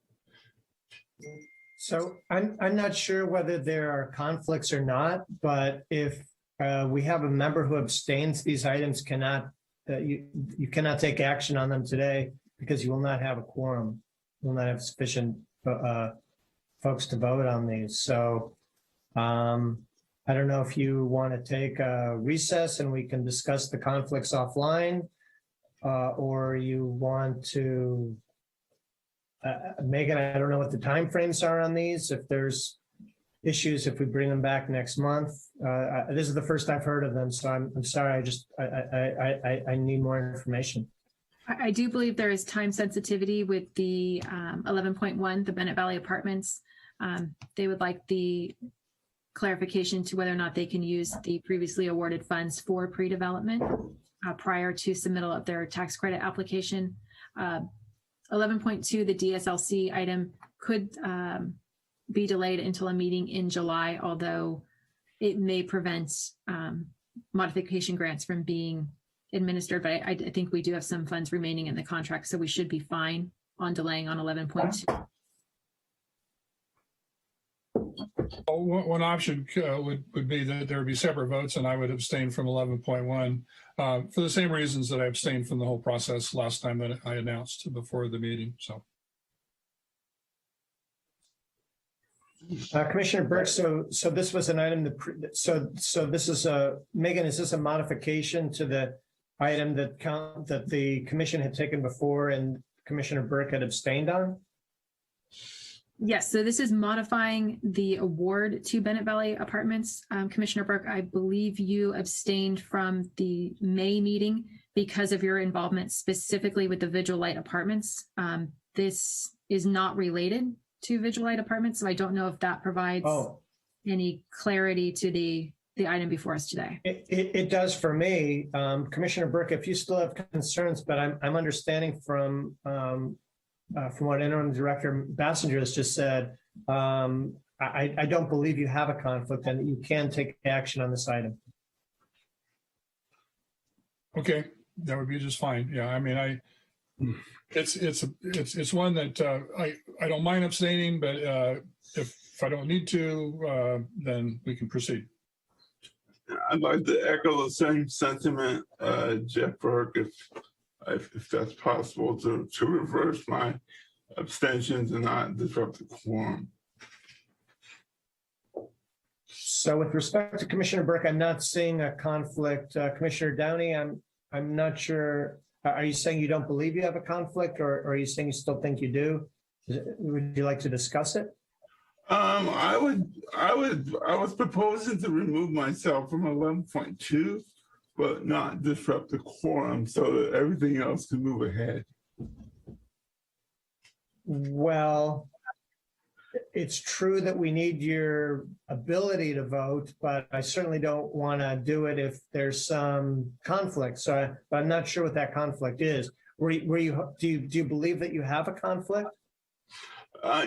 So I'm not sure whether there are conflicts or not, but if we have a member who abstains, these items cannot, you cannot take action on them today because you will not have a quorum. You will not have sufficient folks to vote on these. So I don't know if you want to take a recess and we can discuss the conflicts offline, or you want to, Megan, I don't know what the timeframes are on these. If there's issues, if we bring them back next month, this is the first I've heard of them. So I'm sorry, I need more information. I do believe there is time sensitivity with the 11.1, the Bennett Valley Apartments. They would like the clarification to whether or not they can use the previously awarded funds for pre-development prior to submittal of their tax credit application. 11.2, the DSLC item could be delayed until a meeting in July, although it may prevent modification grants from being administered. But I think we do have some funds remaining in the contract, so we should be fine on delaying on 11.2. One option would be that there would be separate votes, and I would abstain from 11.1 for the same reasons that I abstained from the whole process last time that I announced before the meeting. So, Commissioner Burke, so this was an item that, so this is Megan, is this a modification to the item that the commission had taken before and Commissioner Burke had abstained on? Yes, so this is modifying the award to Bennett Valley Apartments. Commissioner Burke, I believe you abstained from the May meeting because of your involvement specifically with the Vigil Light Apartments. This is not related to Vigil Light Apartments, so I don't know if that provides any clarity to the item before us today. It does for me. Commissioner Burke, if you still have concerns, but I'm understanding from what Interim Director Bassinger has just said, I don't believe you have a conflict and that you can take action on this item. okay, that would be just fine. Yeah, I mean, it's one that I don't mind abstaining, but if I don't need to, then we can proceed. I'd like to echo the same sentiment, Jeff Burke, if that's possible, to reverse my abstentions and not disrupt the quorum. So with respect to Commissioner Burke, I'm not seeing a conflict. Commissioner Downey, I'm not sure. Are you saying you don't believe you have a conflict, or are you saying you still think you do? Would you like to discuss it? I was proposing to remove myself from 11.2, but not disrupt the quorum so that everything else can move ahead. Well, it's true that we need your ability to vote, but I certainly don't want to do it if there's some conflict. So I'm not sure what that conflict is. Do you believe that you have a conflict?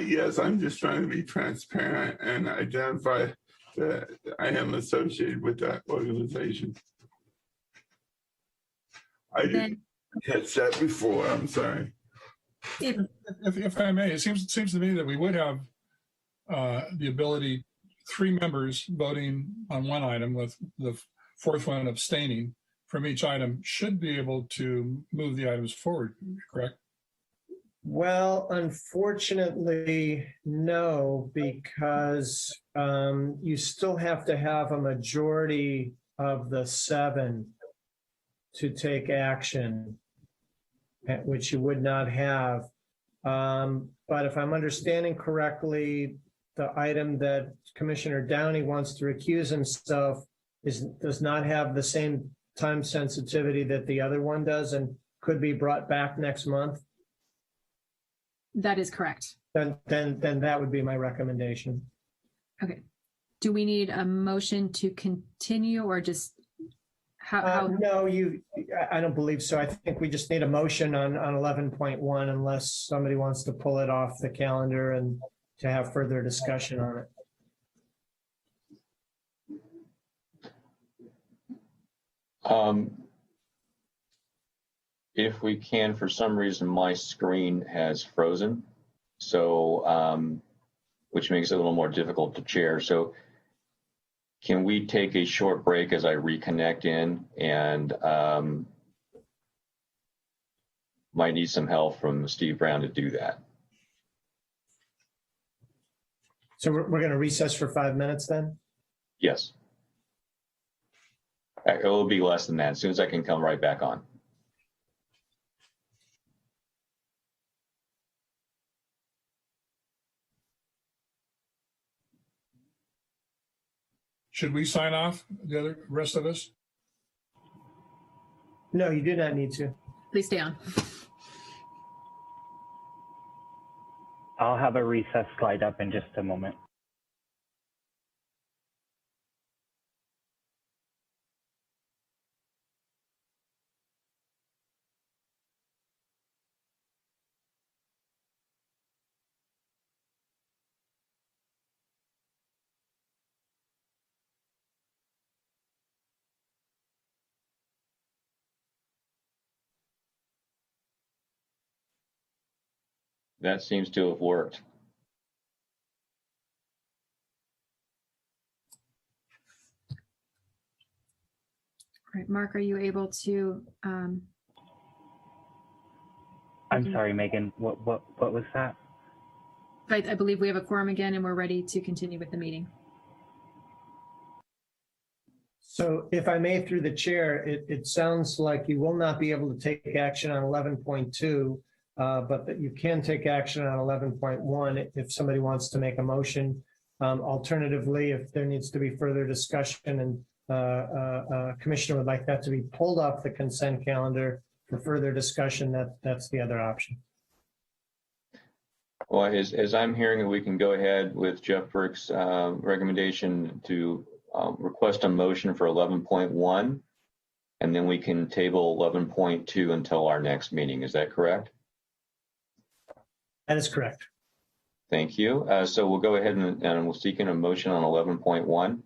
Yes, I'm just trying to be transparent and identify that I am associated with that organization. I didn't catch that before. I'm sorry. If I may, it seems to me that we would have the ability, 3 members voting on one item with the 4th one abstaining from each item should be able to move the items forward, correct? Well, unfortunately, no, because you still have to have a majority of the 7 to take action, which you would not have. But if I'm understanding correctly, the item that Commissioner Downey wants to recuse himself does not have the same time sensitivity that the other one does and could be brought back next month. That is correct. Then that would be my recommendation. Okay. Do we need a motion to continue or just how? No, I don't believe so. I think we just need a motion on 11.1 unless somebody wants to pull it off the calendar and to have further discussion on it. If we can, for some reason, my screen has frozen, so which makes it a little more difficult to chair. So can we take a short break as I reconnect in, and might need some help from Steve Brown to do that. So we're going to recess for 5 minutes then? Yes. It will be less than that. As soon as I can come right back on. Should we sign off, the rest of us? No, you do not need to. Please stay on. I'll have a recess slide up in just a moment. That seems to have worked. right, Mark, are you able to? I'm sorry, Megan, what was that? I believe we have a quorum again and we're ready to continue with the meeting. So if I may, through the chair, it sounds like you will not be able to take action on 11.2, but that you can take action on 11.1 if somebody wants to make a motion. Alternatively, if there needs to be further discussion and commissioner would like that to be pulled off the consent calendar for further discussion, that's the other option. Well, as I'm hearing it, we can go ahead with Jeff Burke's recommendation to request a motion for 11.1, and then we can table 11.2 until our next meeting. Is that correct? That is correct. Thank you. So we'll go ahead and we'll seek a motion on 11.1.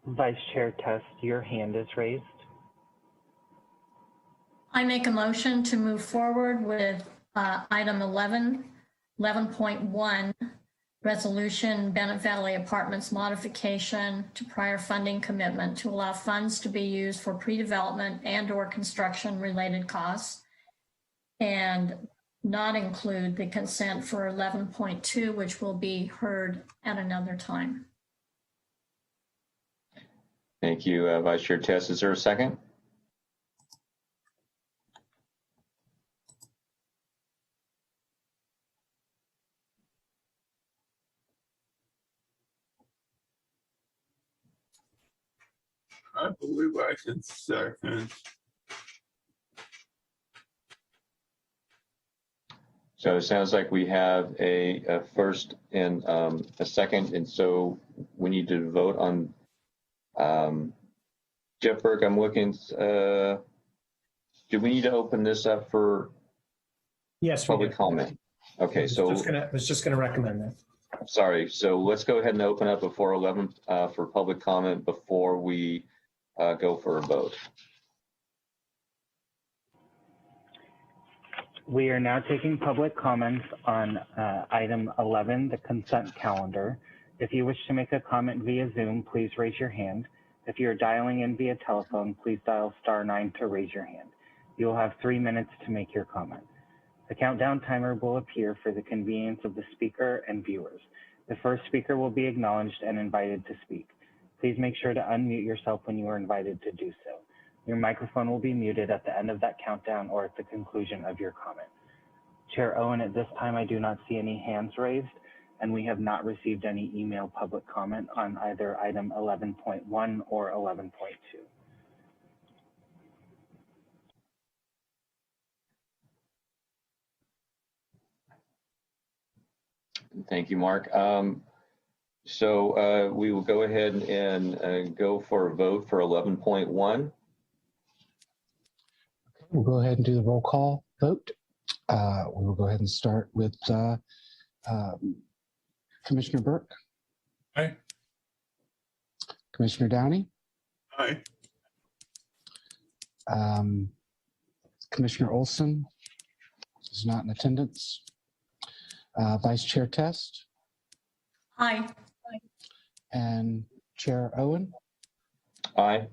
Vice Chair Test, your hand is raised. I make a motion to move forward with item 11.1, resolution Bennett Valley Apartments modification to prior funding commitment to allow funds to be used for pre-development and or construction related costs, and not include the consent for 11.2, which will be heard at another time. Thank you, Vice Chair Test. Is there a second? I believe I can second. So it sounds like we have a first and a second, and so we need to vote on Jeff Burke. I'm looking. Do we need to open this up for public comment? Okay, so I was just going to recommend that. Sorry. So let's go ahead and open up before 11 for public comment before we go for a vote. We are now taking public comments on item 11, the consent calendar. If you wish to make a comment via Zoom, please raise your hand. If you're dialing in via telephone, please dial *9 to raise your hand. You will have 3 minutes to make your comment. The countdown timer will appear for the convenience of the speaker and viewers. The first speaker will be acknowledged and invited to speak. Please make sure to unmute yourself when you are invited to do so. Your microphone will be muted at the end of that countdown or at the conclusion of your comment. Chair Owen, at this time, I do not see any hands raised, and we have not received any email public comment on either item 11.1 or 11.2. Thank you, Mark. So we will go ahead and go for a vote for 11.1. We'll go ahead and do the roll call vote. We will go ahead and start with Commissioner Burke. Aye. Commissioner Downey. Aye. Commissioner Olson is not in attendance. Vice Chair Test. Aye. And Chair Owen. Aye.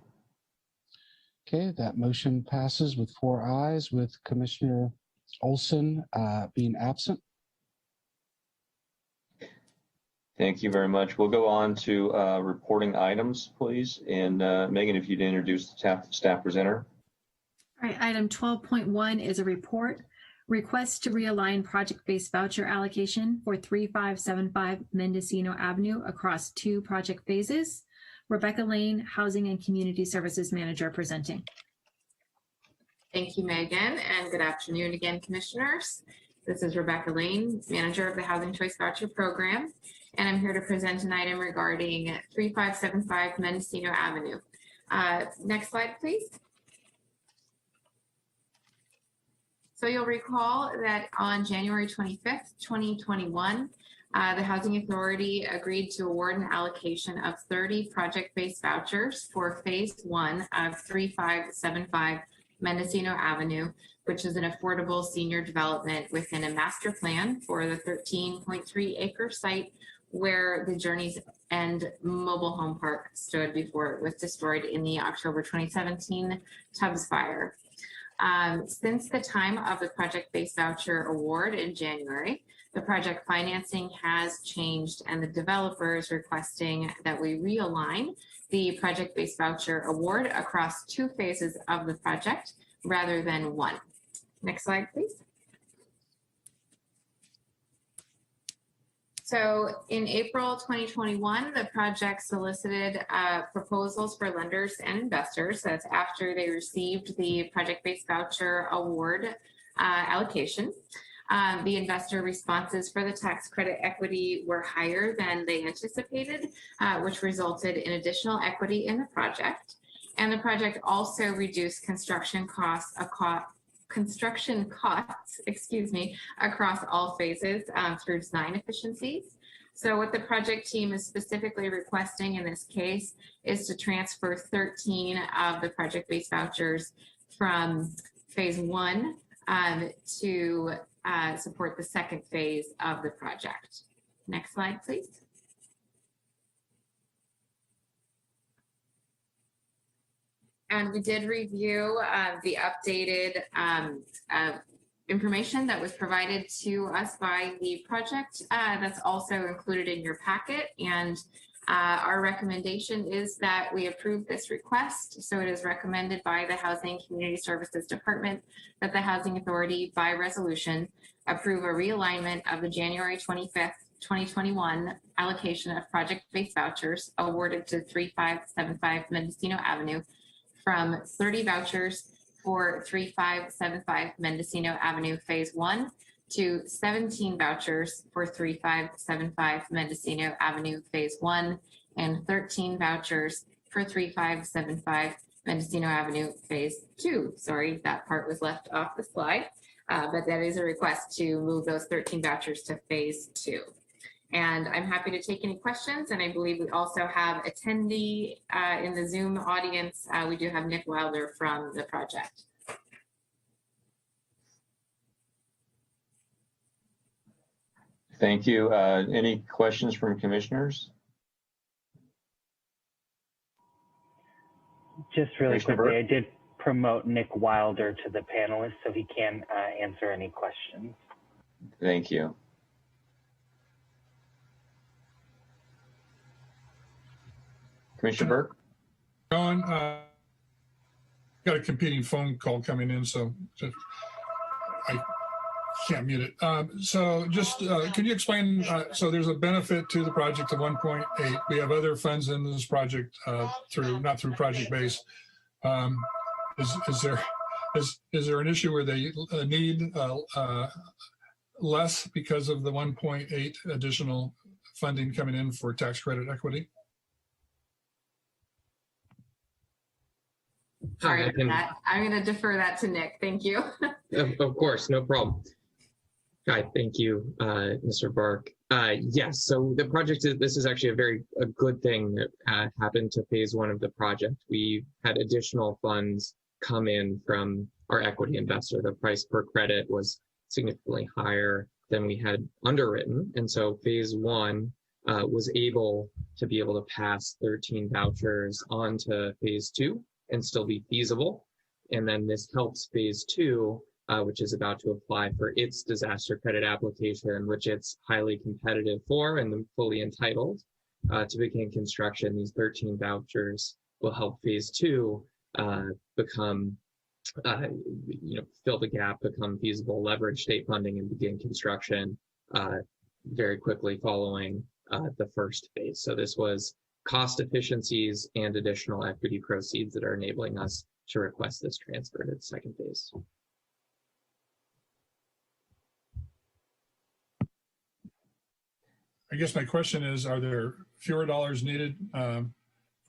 Okay, that motion passes with 4 ayes, with Commissioner Olson being absent. Thank you very much. We'll go on to reporting items, please. And Megan, if you'd introduce the staff presenter. All right, item 12.1 is a report. Request to realign project-based voucher allocation for 3575 Mendocino Avenue across 2 project phases. Rebecca Lane, Housing and Community Services Manager, presenting. Thank you, Megan, and good afternoon again, Commissioners. This is Rebecca Lane, Manager of the Housing Choice Voucher Program, and I'm here to present an item regarding 3575 Mendocino Avenue. Next slide, please. So you'll recall that on January 25th, 2021, the Housing Authority agreed to award an allocation of 30 project-based vouchers for phase 1 of 3575 Mendocino Avenue, which is an affordable senior development within a master plan for the 13.3 acre site where the Journey's End mobile home park stood before it was destroyed in the October 2017 Tubbs fire. Since the time of the project-based voucher award in January, the project financing has changed and the developer is requesting that we realign the project-based voucher award across 2 phases of the project rather than 1. Next slide, please. So in April 2021, the project solicited proposals for lenders and investors. That's after they received the project-based voucher award allocation. The investor responses for the tax credit equity were higher than they anticipated, which resulted in additional equity in the project. And the project also reduced construction costs across all phases through design efficiencies. So what the project team is specifically requesting in this case is to transfer 13 of the project-based vouchers from phase 1 to support the second phase of the project. Next slide, please. And we did review the updated information that was provided to us by the project. That's also included in your packet. And our recommendation is that we approve this request. So it is recommended by the Housing Community Services Department that the Housing Authority by resolution approve a realignment of the January 25th, 2021 allocation of project-based vouchers awarded to 3575 Mendocino Avenue from 30 vouchers for 3575 Mendocino Avenue Phase 1 to 17 vouchers for 3575 Mendocino Avenue Phase 1 and 13 vouchers for 3575 Mendocino Avenue Phase 2. Sorry, that part was left off the slide, but that is a request to move those 13 vouchers to Phase 2. And I'm happy to take any questions. And I believe we also have attendee in the Zoom audience. We do have Nick Wilder from the project. Thank you. Any questions from commissioners? Just really Commissioner quickly, Burke? I did promote Nick Wilder to the panelists so he can answer any questions. Thank you. Commissioner Burke? John, got a competing phone call coming in, so I can't mute it. So just, can you explain, so there's a benefit to the project of 1.8. We have other funds in this project not through project base. Is there an issue where they need less because of the 1.8 additional funding coming in for tax credit equity? Sorry for that. I'm going to defer that to Nick. Thank you. Of course, no problem. Hi, thank you, Mr. Burke. Yes, so the project, this is actually a good thing that happened to phase 1 of the project. We had additional funds come in from our equity investor. The price per credit was significantly higher than we had underwritten. And so phase 1 was able to pass 13 vouchers on to phase 2 and still be feasible. And then this helps phase 2, which is about to apply for its disaster credit application, which it's highly competitive for and fully entitled to begin construction. These 13 vouchers will help phase 2 become, fill the gap, become feasible, leverage state funding and begin construction very quickly following the first phase. So this was cost efficiencies and additional equity proceeds that are enabling us to request this transfer to the second phase. I guess my question is, are there fewer dollars needed from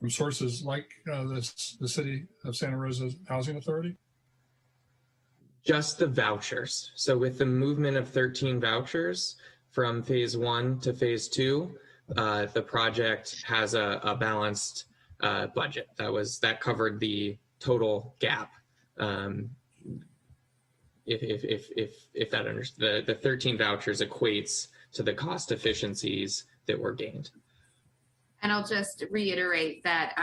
sources like the City of Santa Rosa Housing Authority? Just the vouchers. So with the movement of 13 vouchers from phase 1 to phase 2, the project has a balanced budget that covered the total gap. if that the 13 vouchers equates to the cost efficiencies that were gained. And I'll just reiterate that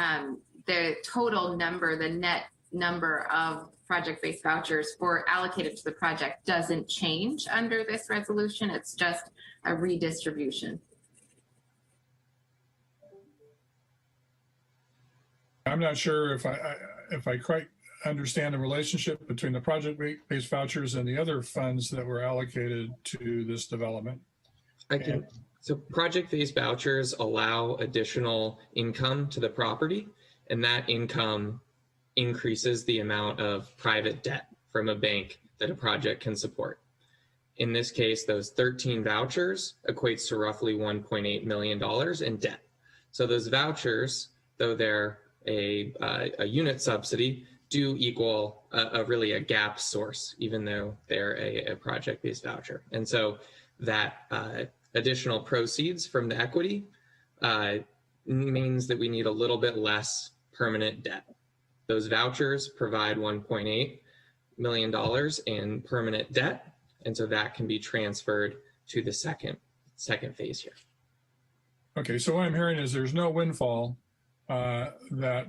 the total number, the net number of project-based vouchers for allocated to the project doesn't change under this resolution. It's just a redistribution. I'm not sure if I quite understand the relationship between the project-based vouchers and the other funds that were allocated to this development. So project-based vouchers allow additional income to the property, and that income increases the amount of private debt from a bank that a project can support. In this case, those 13 vouchers equates to roughly $1.8 million in debt. So those vouchers, though they're a unit subsidy, do equal really a gap source, even though they're a project-based voucher. And so that additional proceeds from the equity means that we need a little bit less permanent debt. Those vouchers provide $1.8 million in permanent debt, and so that can be transferred to the second phase here. Okay, so what I'm hearing is there's no windfall that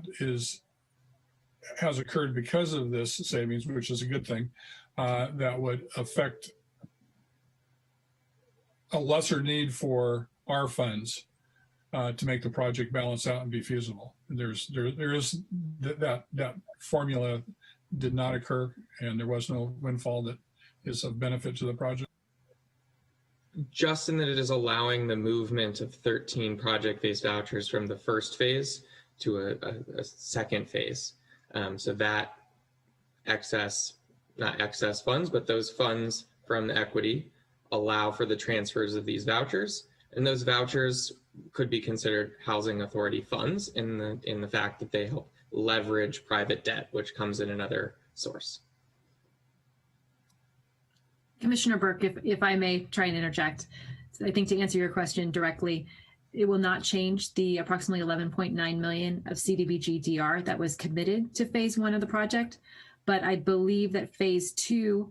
has occurred because of this savings, which is a good thing, that would affect a lesser need for our funds to make the project balance out and be feasible. There is that formula did not occur, and there was no windfall that is of benefit to the project. Just in that it is allowing the movement of 13 project-based vouchers from the first phase to a second phase. So that not excess funds, but those funds from the equity allow for the transfers of these vouchers. And those vouchers could be considered housing authority funds in the fact that they help leverage private debt, which comes in another source. Commissioner Burke, if I may try and interject, I think to answer your question directly, it will not change the approximately 11.9 million of CDBG DR that was committed to phase one of the project. But I believe that phase two,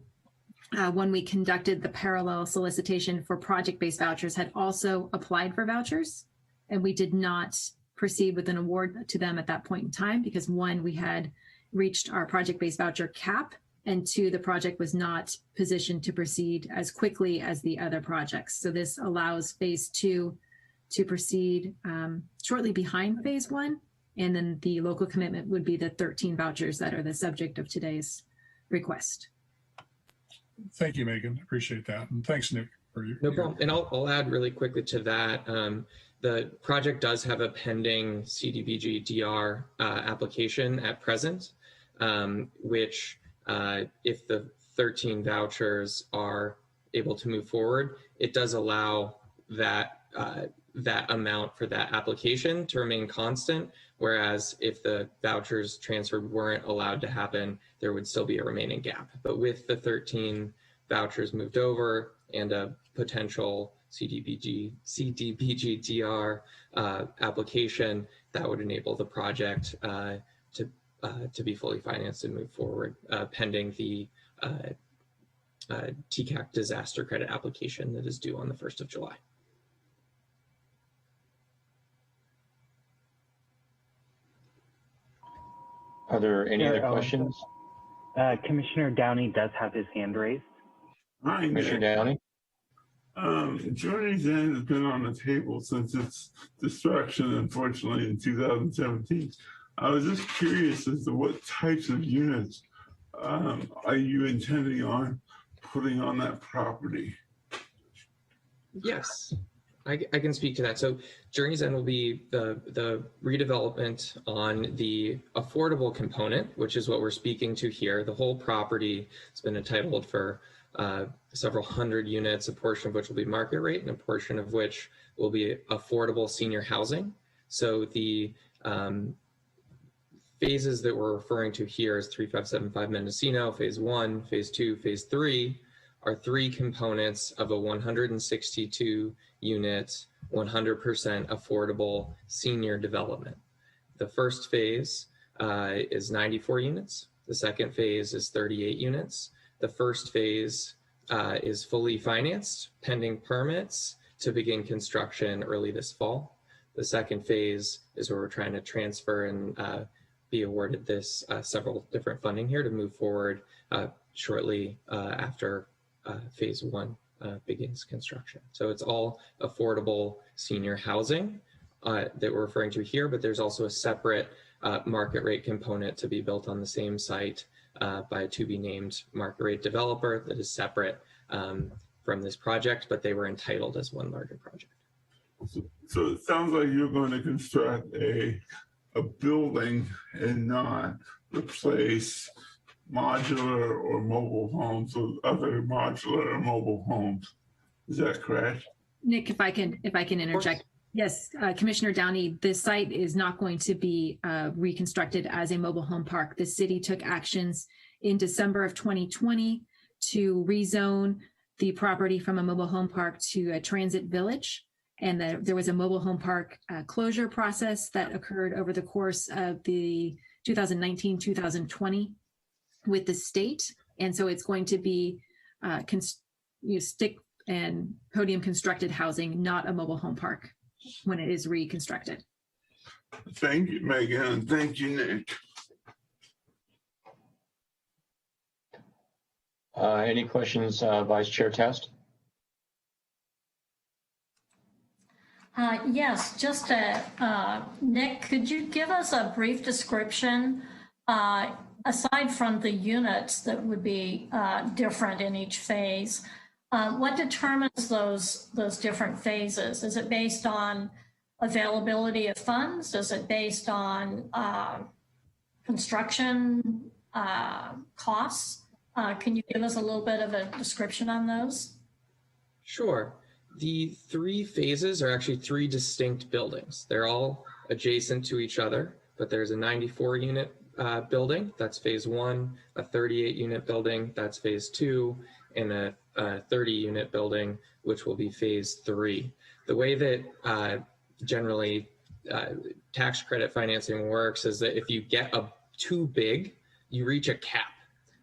when we conducted the parallel solicitation for project-based vouchers, had also applied for vouchers, and we did not proceed with an award to them at that point in time because one, we had reached our project-based voucher cap, and two, the project was not positioned to proceed as quickly as the other projects. So this allows phase two to proceed shortly behind phase one, and then the local commitment would be the 13 vouchers that are the subject of today's request. Thank you, Megan. Appreciate that. And thanks, Nick, for your. No problem. And I'll add really quickly to that. The project does have a pending CDBG DR application at present, which if the 13 vouchers are able to move forward, it does allow that that amount for that application to remain constant. Whereas if the vouchers transferred weren't allowed to happen, there would still be a remaining gap. But with the 13 vouchers moved over and a potential CDBG DR application, that would enable the project to be fully financed and move forward, pending the TCAC disaster credit application that is due on the 1st of July. Are there any other questions? Commissioner Downey does have his hand raised. Hi, Commissioner Downey? Journey's End has been on the table since its destruction, unfortunately, in 2017. I was just curious as to what types of units are you intending on putting on that property? Yes, I can speak to that. So Journey's End will be the redevelopment on the affordable component, which is what we're speaking to here. The whole property has been entitled for several hundred units, a portion of which will be market rate and a portion of which will be affordable senior housing. So the phases that we're referring to here is 3575 Mendocino, phase 1, phase 2, phase 3 are three components of a 162 unit, 100% affordable senior development. The first phase is 94 units. The second phase is 38 units. The first phase is fully financed, pending permits to begin construction early this fall. The second phase is where we're trying to transfer and be awarded this several different funding here to move forward shortly after phase one begins construction. So it's all affordable senior housing that we're referring to here, but there's also a separate market rate component to be built on the same site by a to be named market rate developer that is separate from this project, but they were entitled as one larger project. So it sounds like you're going to construct a building and not replace modular or mobile homes with other modular or mobile homes. Is that correct? Nick, if I can interject. Yes, Commissioner Downey, this site is not going to be reconstructed as a mobile home park. The city took actions in December of 2020 to rezone the property from a mobile home park to a transit village. And there was a mobile home park closure process that occurred over the course of the 2019-2020 with the state. And so it's going to be stick and podium constructed housing, not a mobile home park when it is reconstructed. Thank you, Megan. Thank you, Nick. Any questions, Vice Chair Test? Yes, just Nick, could you give us a brief description, aside from the units that would be different in each phase, what determines those different phases? Is it based on availability of funds? Is it based on construction costs? Can you give us a little bit of a description on those? Sure. The three phases are actually three distinct buildings. They're all adjacent to each other, but there's a 94 unit building, that's phase one, a 38 unit building, that's phase two, and a 30 unit building, which will be phase three. The way that generally tax credit financing works is that if you get too big, you reach a cap.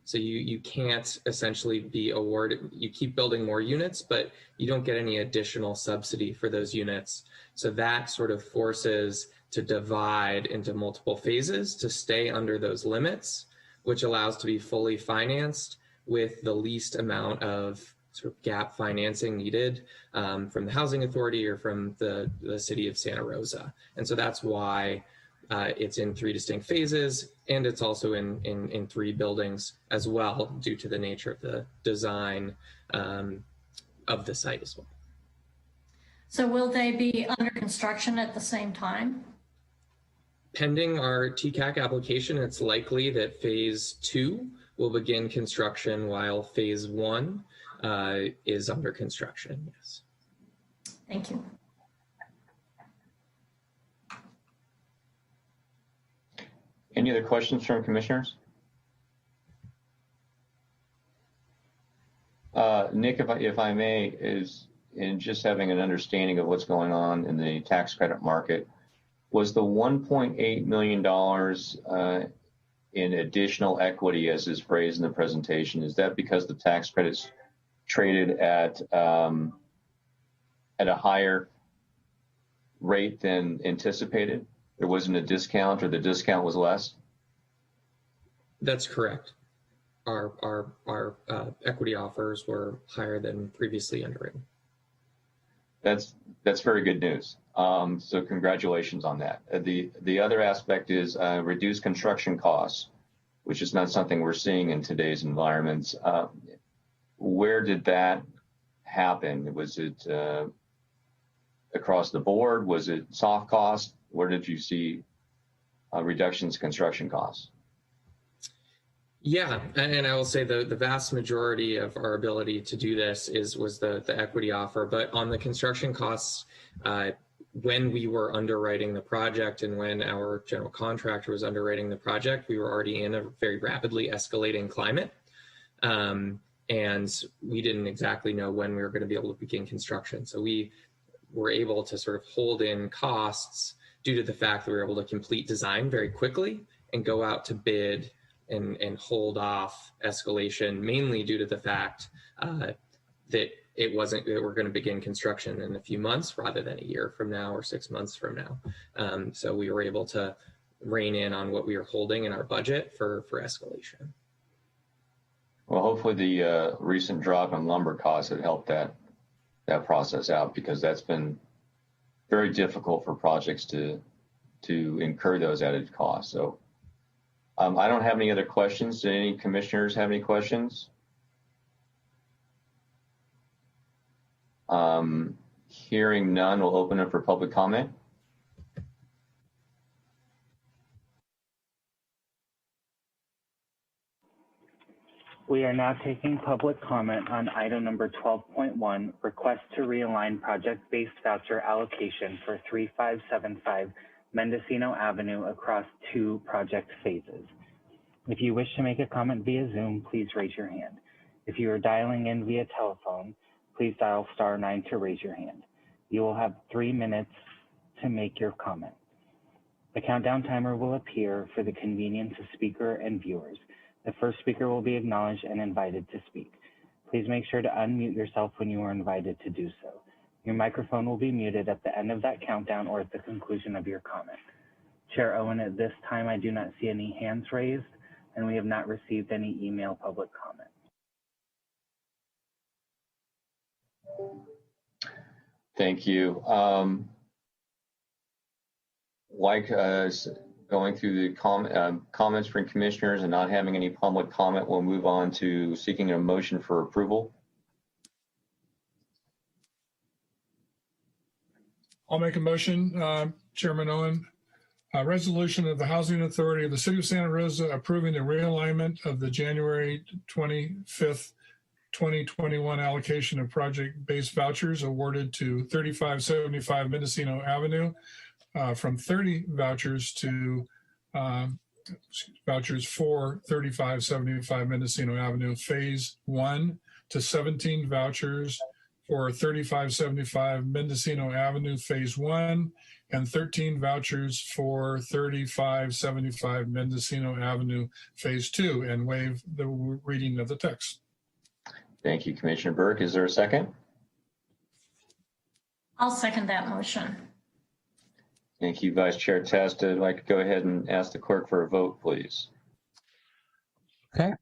So you can't essentially be awarded, you keep building more units, but you don't get any additional subsidy for those units. So that sort of forces to divide into multiple phases to stay under those limits, which allows to be fully financed with the least amount of sort of gap financing needed from the Housing Authority or from the city of Santa Rosa. And so that's why it's in three distinct phases, and it's also in three buildings as well, due to the nature of the design of the site as well. So will they be under construction at the same time? Pending our TCAC application, it's likely that phase two will begin construction while phase one is under construction, yes. Thank you. Any other questions from commissioners? Nick, if I may, is in just having an understanding of what's going on in the tax credit market, was the $1.8 million in additional equity, as is phrased in the presentation, is that because the tax credits traded at a higher rate than anticipated? There wasn't a discount, or the discount was less? That's correct. Our equity offers were higher than previously underwritten. That's very good news. So congratulations on that. The other aspect is reduced construction costs, which is not something we're seeing in today's environments. Where did that happen? Was it across the board? Was it soft cost? Where did you see reductions in construction costs? Yeah, and I will say the vast majority of our ability to do this was the equity offer. But on the construction costs, when we were underwriting the project and when our general contractor was underwriting the project, we were already in a very rapidly escalating climate. And we didn't exactly know when we were going to be able to begin construction. So we were able to sort of hold in costs due to the fact that we were able to complete design very quickly and go out to bid and hold off escalation, mainly due to the fact that we're going to begin construction in a few months rather than a year from now or 6 months from now. So we were able to rein in on what we were holding in our budget for escalation. Well, hopefully the recent drop in lumber costs have helped that process out, because that's been very difficult for projects to incur those added costs. So I don't have any other questions. Do any commissioners have any questions? Hearing none, we'll open it for public comment. We are now taking public comment on item number 12.1, request to realign project-based voucher allocation for 3575 Mendocino Avenue across 2 project phases. If you wish to make a comment via Zoom, please raise your hand. If you are dialing in via telephone, please dial *9 to raise your hand. You will have 3 minutes to make your comment. The countdown timer will appear for the convenience of speaker and viewers. The first speaker will be acknowledged and invited to speak. Please make sure to unmute yourself when you are invited to do so. Your microphone will be muted at the end of that countdown or at the conclusion of your comment. Chair Owen, at this time, I do not see any hands raised, and we have not received any email public comment. Thank you. Going through the comments from commissioners and not having any public comment, we'll move on to seeking a motion for approval. I'll make a motion, Chairman Owen. A resolution of the Housing Authority of the City of Santa Rosa approving the realignment of the January 25th, 2021 allocation of project-based vouchers awarded to 3575 Mendocino Avenue from 30 vouchers to vouchers for 3575 Mendocino Avenue Phase 1 to 17 vouchers for 3575 Mendocino Avenue Phase 1 and 13 vouchers for 3575 Mendocino Avenue Phase 2, and waive the reading of the text. Thank you, Commissioner Burke. Is there a second? I'll second that motion. Thank you, Vice Chair Test. I'd like to go ahead and ask the clerk for a vote, please. Okay.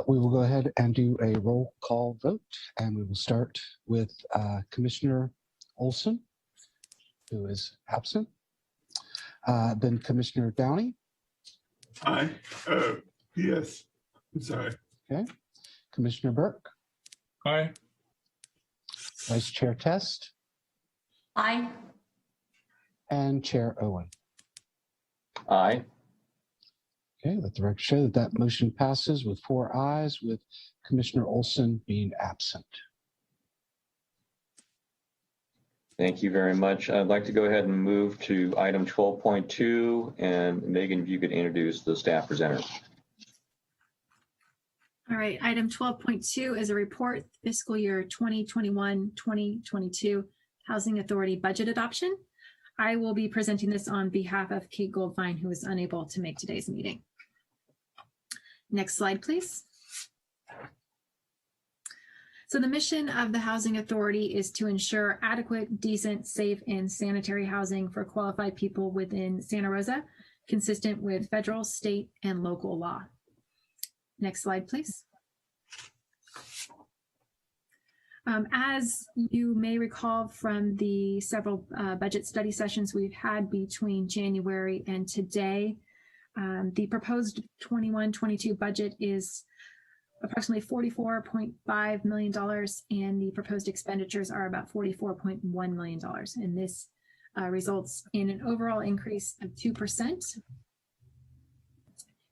We will go ahead and do a roll call vote, and we will start with Commissioner Olson, who is absent. Then Commissioner Downey. Aye. Yes. I'm sorry. Okay. Commissioner Burke. Aye. Vice Chair Test. Aye. And Chair Owen. Aye. Okay, let the record show that that motion passes with 4 ayes, with Commissioner Olson being absent. Thank you very much. I'd like to go ahead and move to item 12.2, and Megan, if you could introduce the staff presenter. All right, item 12.2 is a report fiscal year 2021-2022 Housing Authority budget adoption. I will be presenting this on behalf of Kate Goldfine, who is unable to make today's meeting. Next slide, please. So the mission of the Housing Authority is to ensure adequate, decent, safe, and sanitary housing for qualified people within Santa Rosa, consistent with federal, state, and local law. Next slide, please. As you may recall from the several budget study sessions we've had between January and today, the proposed 21-22 budget is approximately $44.5 million, and the proposed expenditures are about $44.1 million. And this results in an overall increase of 2%.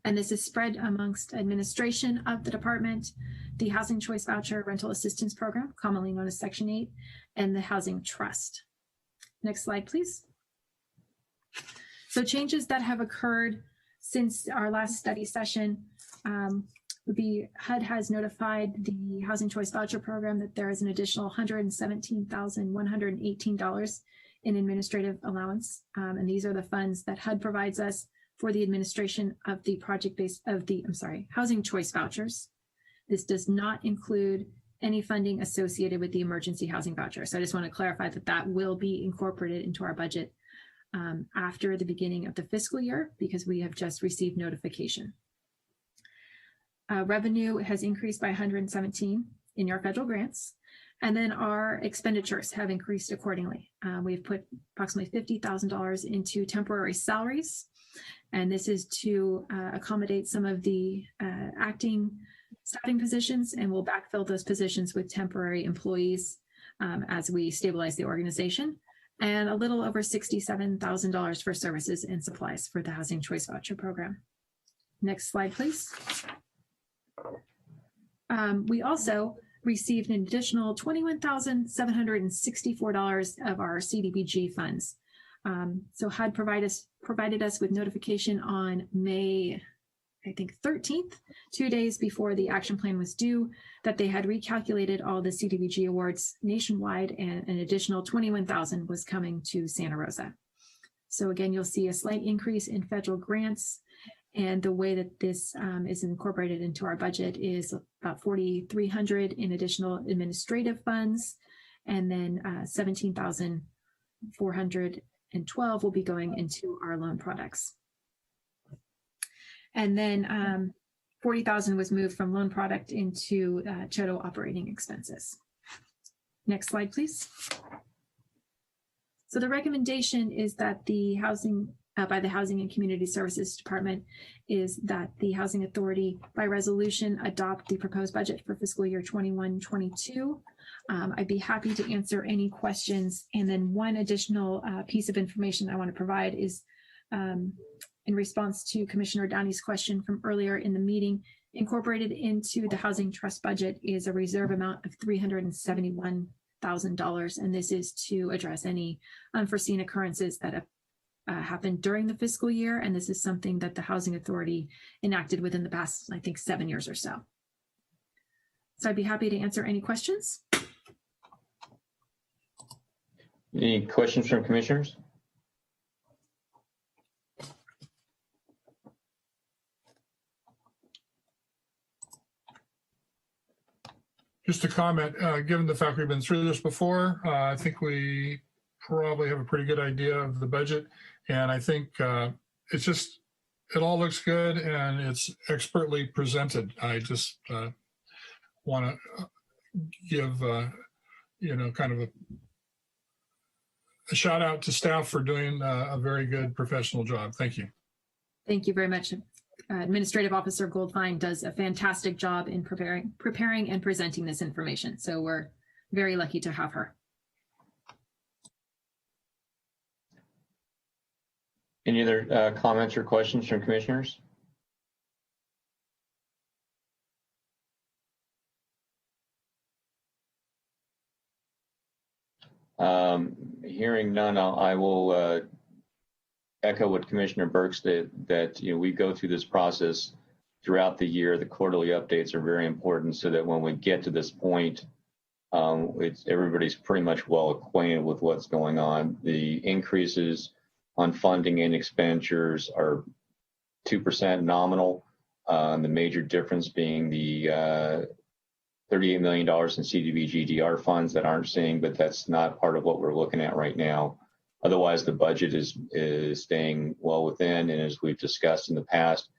And this is spread amongst administration of the department, the Housing Choice Voucher Rental Assistance Program, commonly known as Section 8, and the Housing Trust. Next slide, please. So changes that have occurred since our last study session, the HUD has notified the Housing Choice Voucher Program that there is an additional $117,118 in administrative allowance. And these are the funds that HUD provides us for the administration of the housing choice vouchers. This does not include any funding associated with the emergency housing voucher. So I just want to clarify that that will be incorporated into our budget after the beginning of the fiscal year, because we have just received notification. Revenue has increased by 117 in your federal grants, and then our expenditures have increased accordingly. We've put approximately $50,000 into temporary salaries, and this is to accommodate some of the acting staffing positions, and we'll backfill those positions with temporary employees as we stabilize the organization, and a little over $67,000 for services and supplies for the Housing Choice Voucher Program. Next slide, please. We also received an additional $21,764 of our CDBG funds. So HUD provided us with notification on May, I think 13th, 2 days before the action plan was due, that they had recalculated all the CDBG awards nationwide, and an additional $21,000 was coming to Santa Rosa. So again, you'll see a slight increase in federal grants, and the way that this is incorporated into our budget is about $4,300 in additional administrative funds, and then $17,412 will be going into our loan products. And then $40,000 was moved from loan product into total operating expenses. Next slide, please. So the recommendation is that the by the Housing and Community Services Department is that the Housing Authority by resolution adopt the proposed budget for fiscal year 21-22. I'd be happy to answer any questions. And then one additional piece of information I want to provide is in response to Commissioner Downey's question from earlier in the meeting, incorporated into the Housing Trust budget is a reserve amount of $371,000. And this is to address any unforeseen occurrences that have happened during the fiscal year. And this is something that the Housing Authority enacted within the past, I think, 7 years or so. So I'd be happy to answer any questions. Any questions from commissioners? Just a comment, given the fact we've been through this before, I think we probably have a pretty good idea of the budget. And I think it all looks good and it's expertly presented. I just want to give, kind of a shout out to staff for doing a very good professional job. Thank you. Thank you very much. Administrative Officer Goldfine does a fantastic job in preparing and presenting this information. So we're very lucky to have her. Any other comments or questions from commissioners? Hearing none, I will echo what Commissioner Burke said, that we go through this process throughout the year. The quarterly updates are very important so that when we get to this point, everybody's pretty much well acquainted with what's going on. The increases on funding and expenditures are 2% nominal. The major difference being the $38 million in CDBG-DR funds that aren't seeing, but that's not part of what we're looking at right now. Otherwise, the budget is staying well within, and as we've discussed in the past,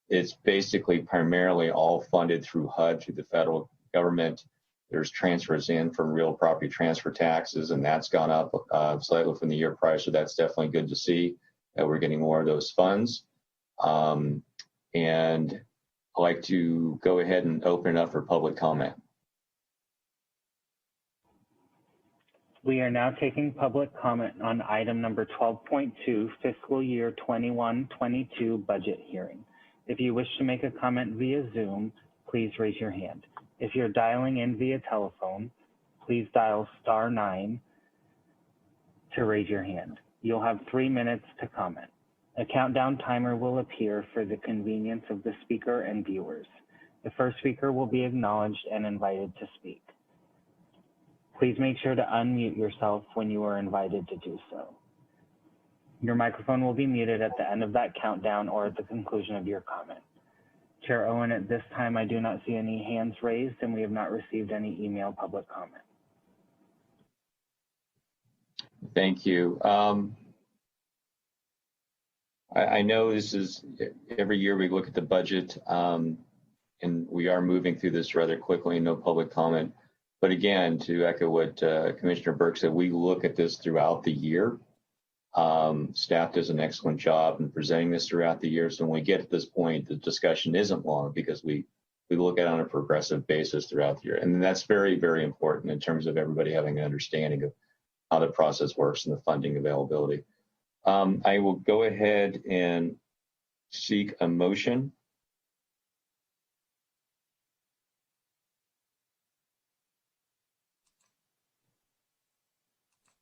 it's basically primarily all funded through HUD, through the federal government. There's transfers in from real property transfer taxes, and that's gone up slightly from the year prior, so that's definitely good to see that we're getting more of those funds. And I'd like to go ahead and open it up for public comment. We are now taking public comment on item number 12.2, fiscal year 21-22 budget hearing. If you wish to make a comment via Zoom, please raise your hand. If you're dialing in via telephone, please dial *9 to raise your hand. You'll have 3 minutes to comment. A countdown timer will appear for the convenience of the speaker and viewers. The first speaker will be acknowledged and invited to speak. Please make sure to unmute yourself when you are invited to do so. Your microphone will be muted at the end of that countdown or at the conclusion of your comment. Chair Owen, at this time, I do not see any hands raised, and we have not received any email public comment. Thank you. I know this is every year we look at the budget, and we are moving through this rather quickly, no public comment. But again, to echo what Commissioner Burke said, we look at this throughout the year. Staff does an excellent job in presenting this throughout the year. So when we get to this point, the discussion isn't long because we look at it on a progressive basis throughout the year. And that's very, very important in terms of everybody having an understanding of how the process works and the funding availability. I will go ahead and seek a motion.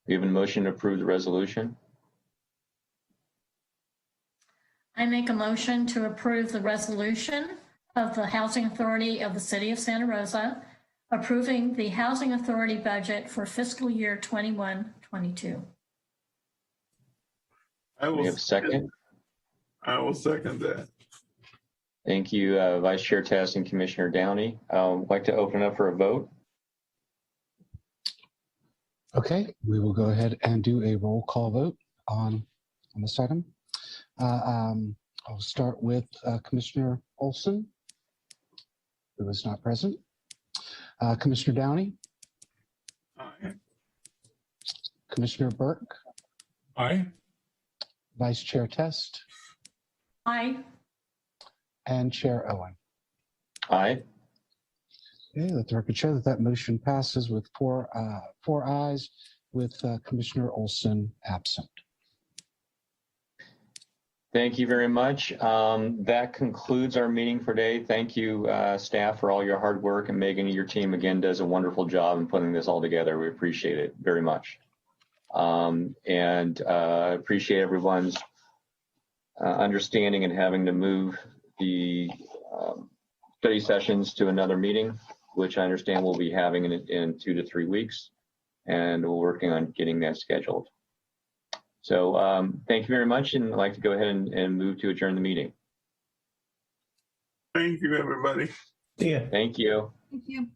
We have a motion to approve the resolution. I make a motion to approve the resolution of the Housing Authority of the City of Santa Rosa, approving the Housing Authority budget for fiscal year 21-22. We have a second. I will second that. Thank you, Vice Chair Tess and Commissioner Downey. I'd like to open up for a vote. Okay, we will go ahead and do a roll call vote on this item. I'll start with Commissioner Olson, who is not present. Commissioner Downey. Aye. Commissioner Burke. Aye. Vice Chair Test. Aye. And Chair Owen. Aye. Okay, let the record show that that motion passes with four ayes, with Commissioner Olson absent. Thank you very much. That concludes our meeting for today. Thank you, staff, for all your hard work, and Megan and your team again does a wonderful job in putting this all together. We appreciate it very much. Appreciate everyone's understanding and having to move the study sessions to another meeting, which I understand we'll be having in 2 to 3 weeks, and we're working on getting that scheduled. So thank you very much, and I'd like to go ahead and move to adjourn the meeting. Thank you, everybody. Yeah. Thank you. Thank you.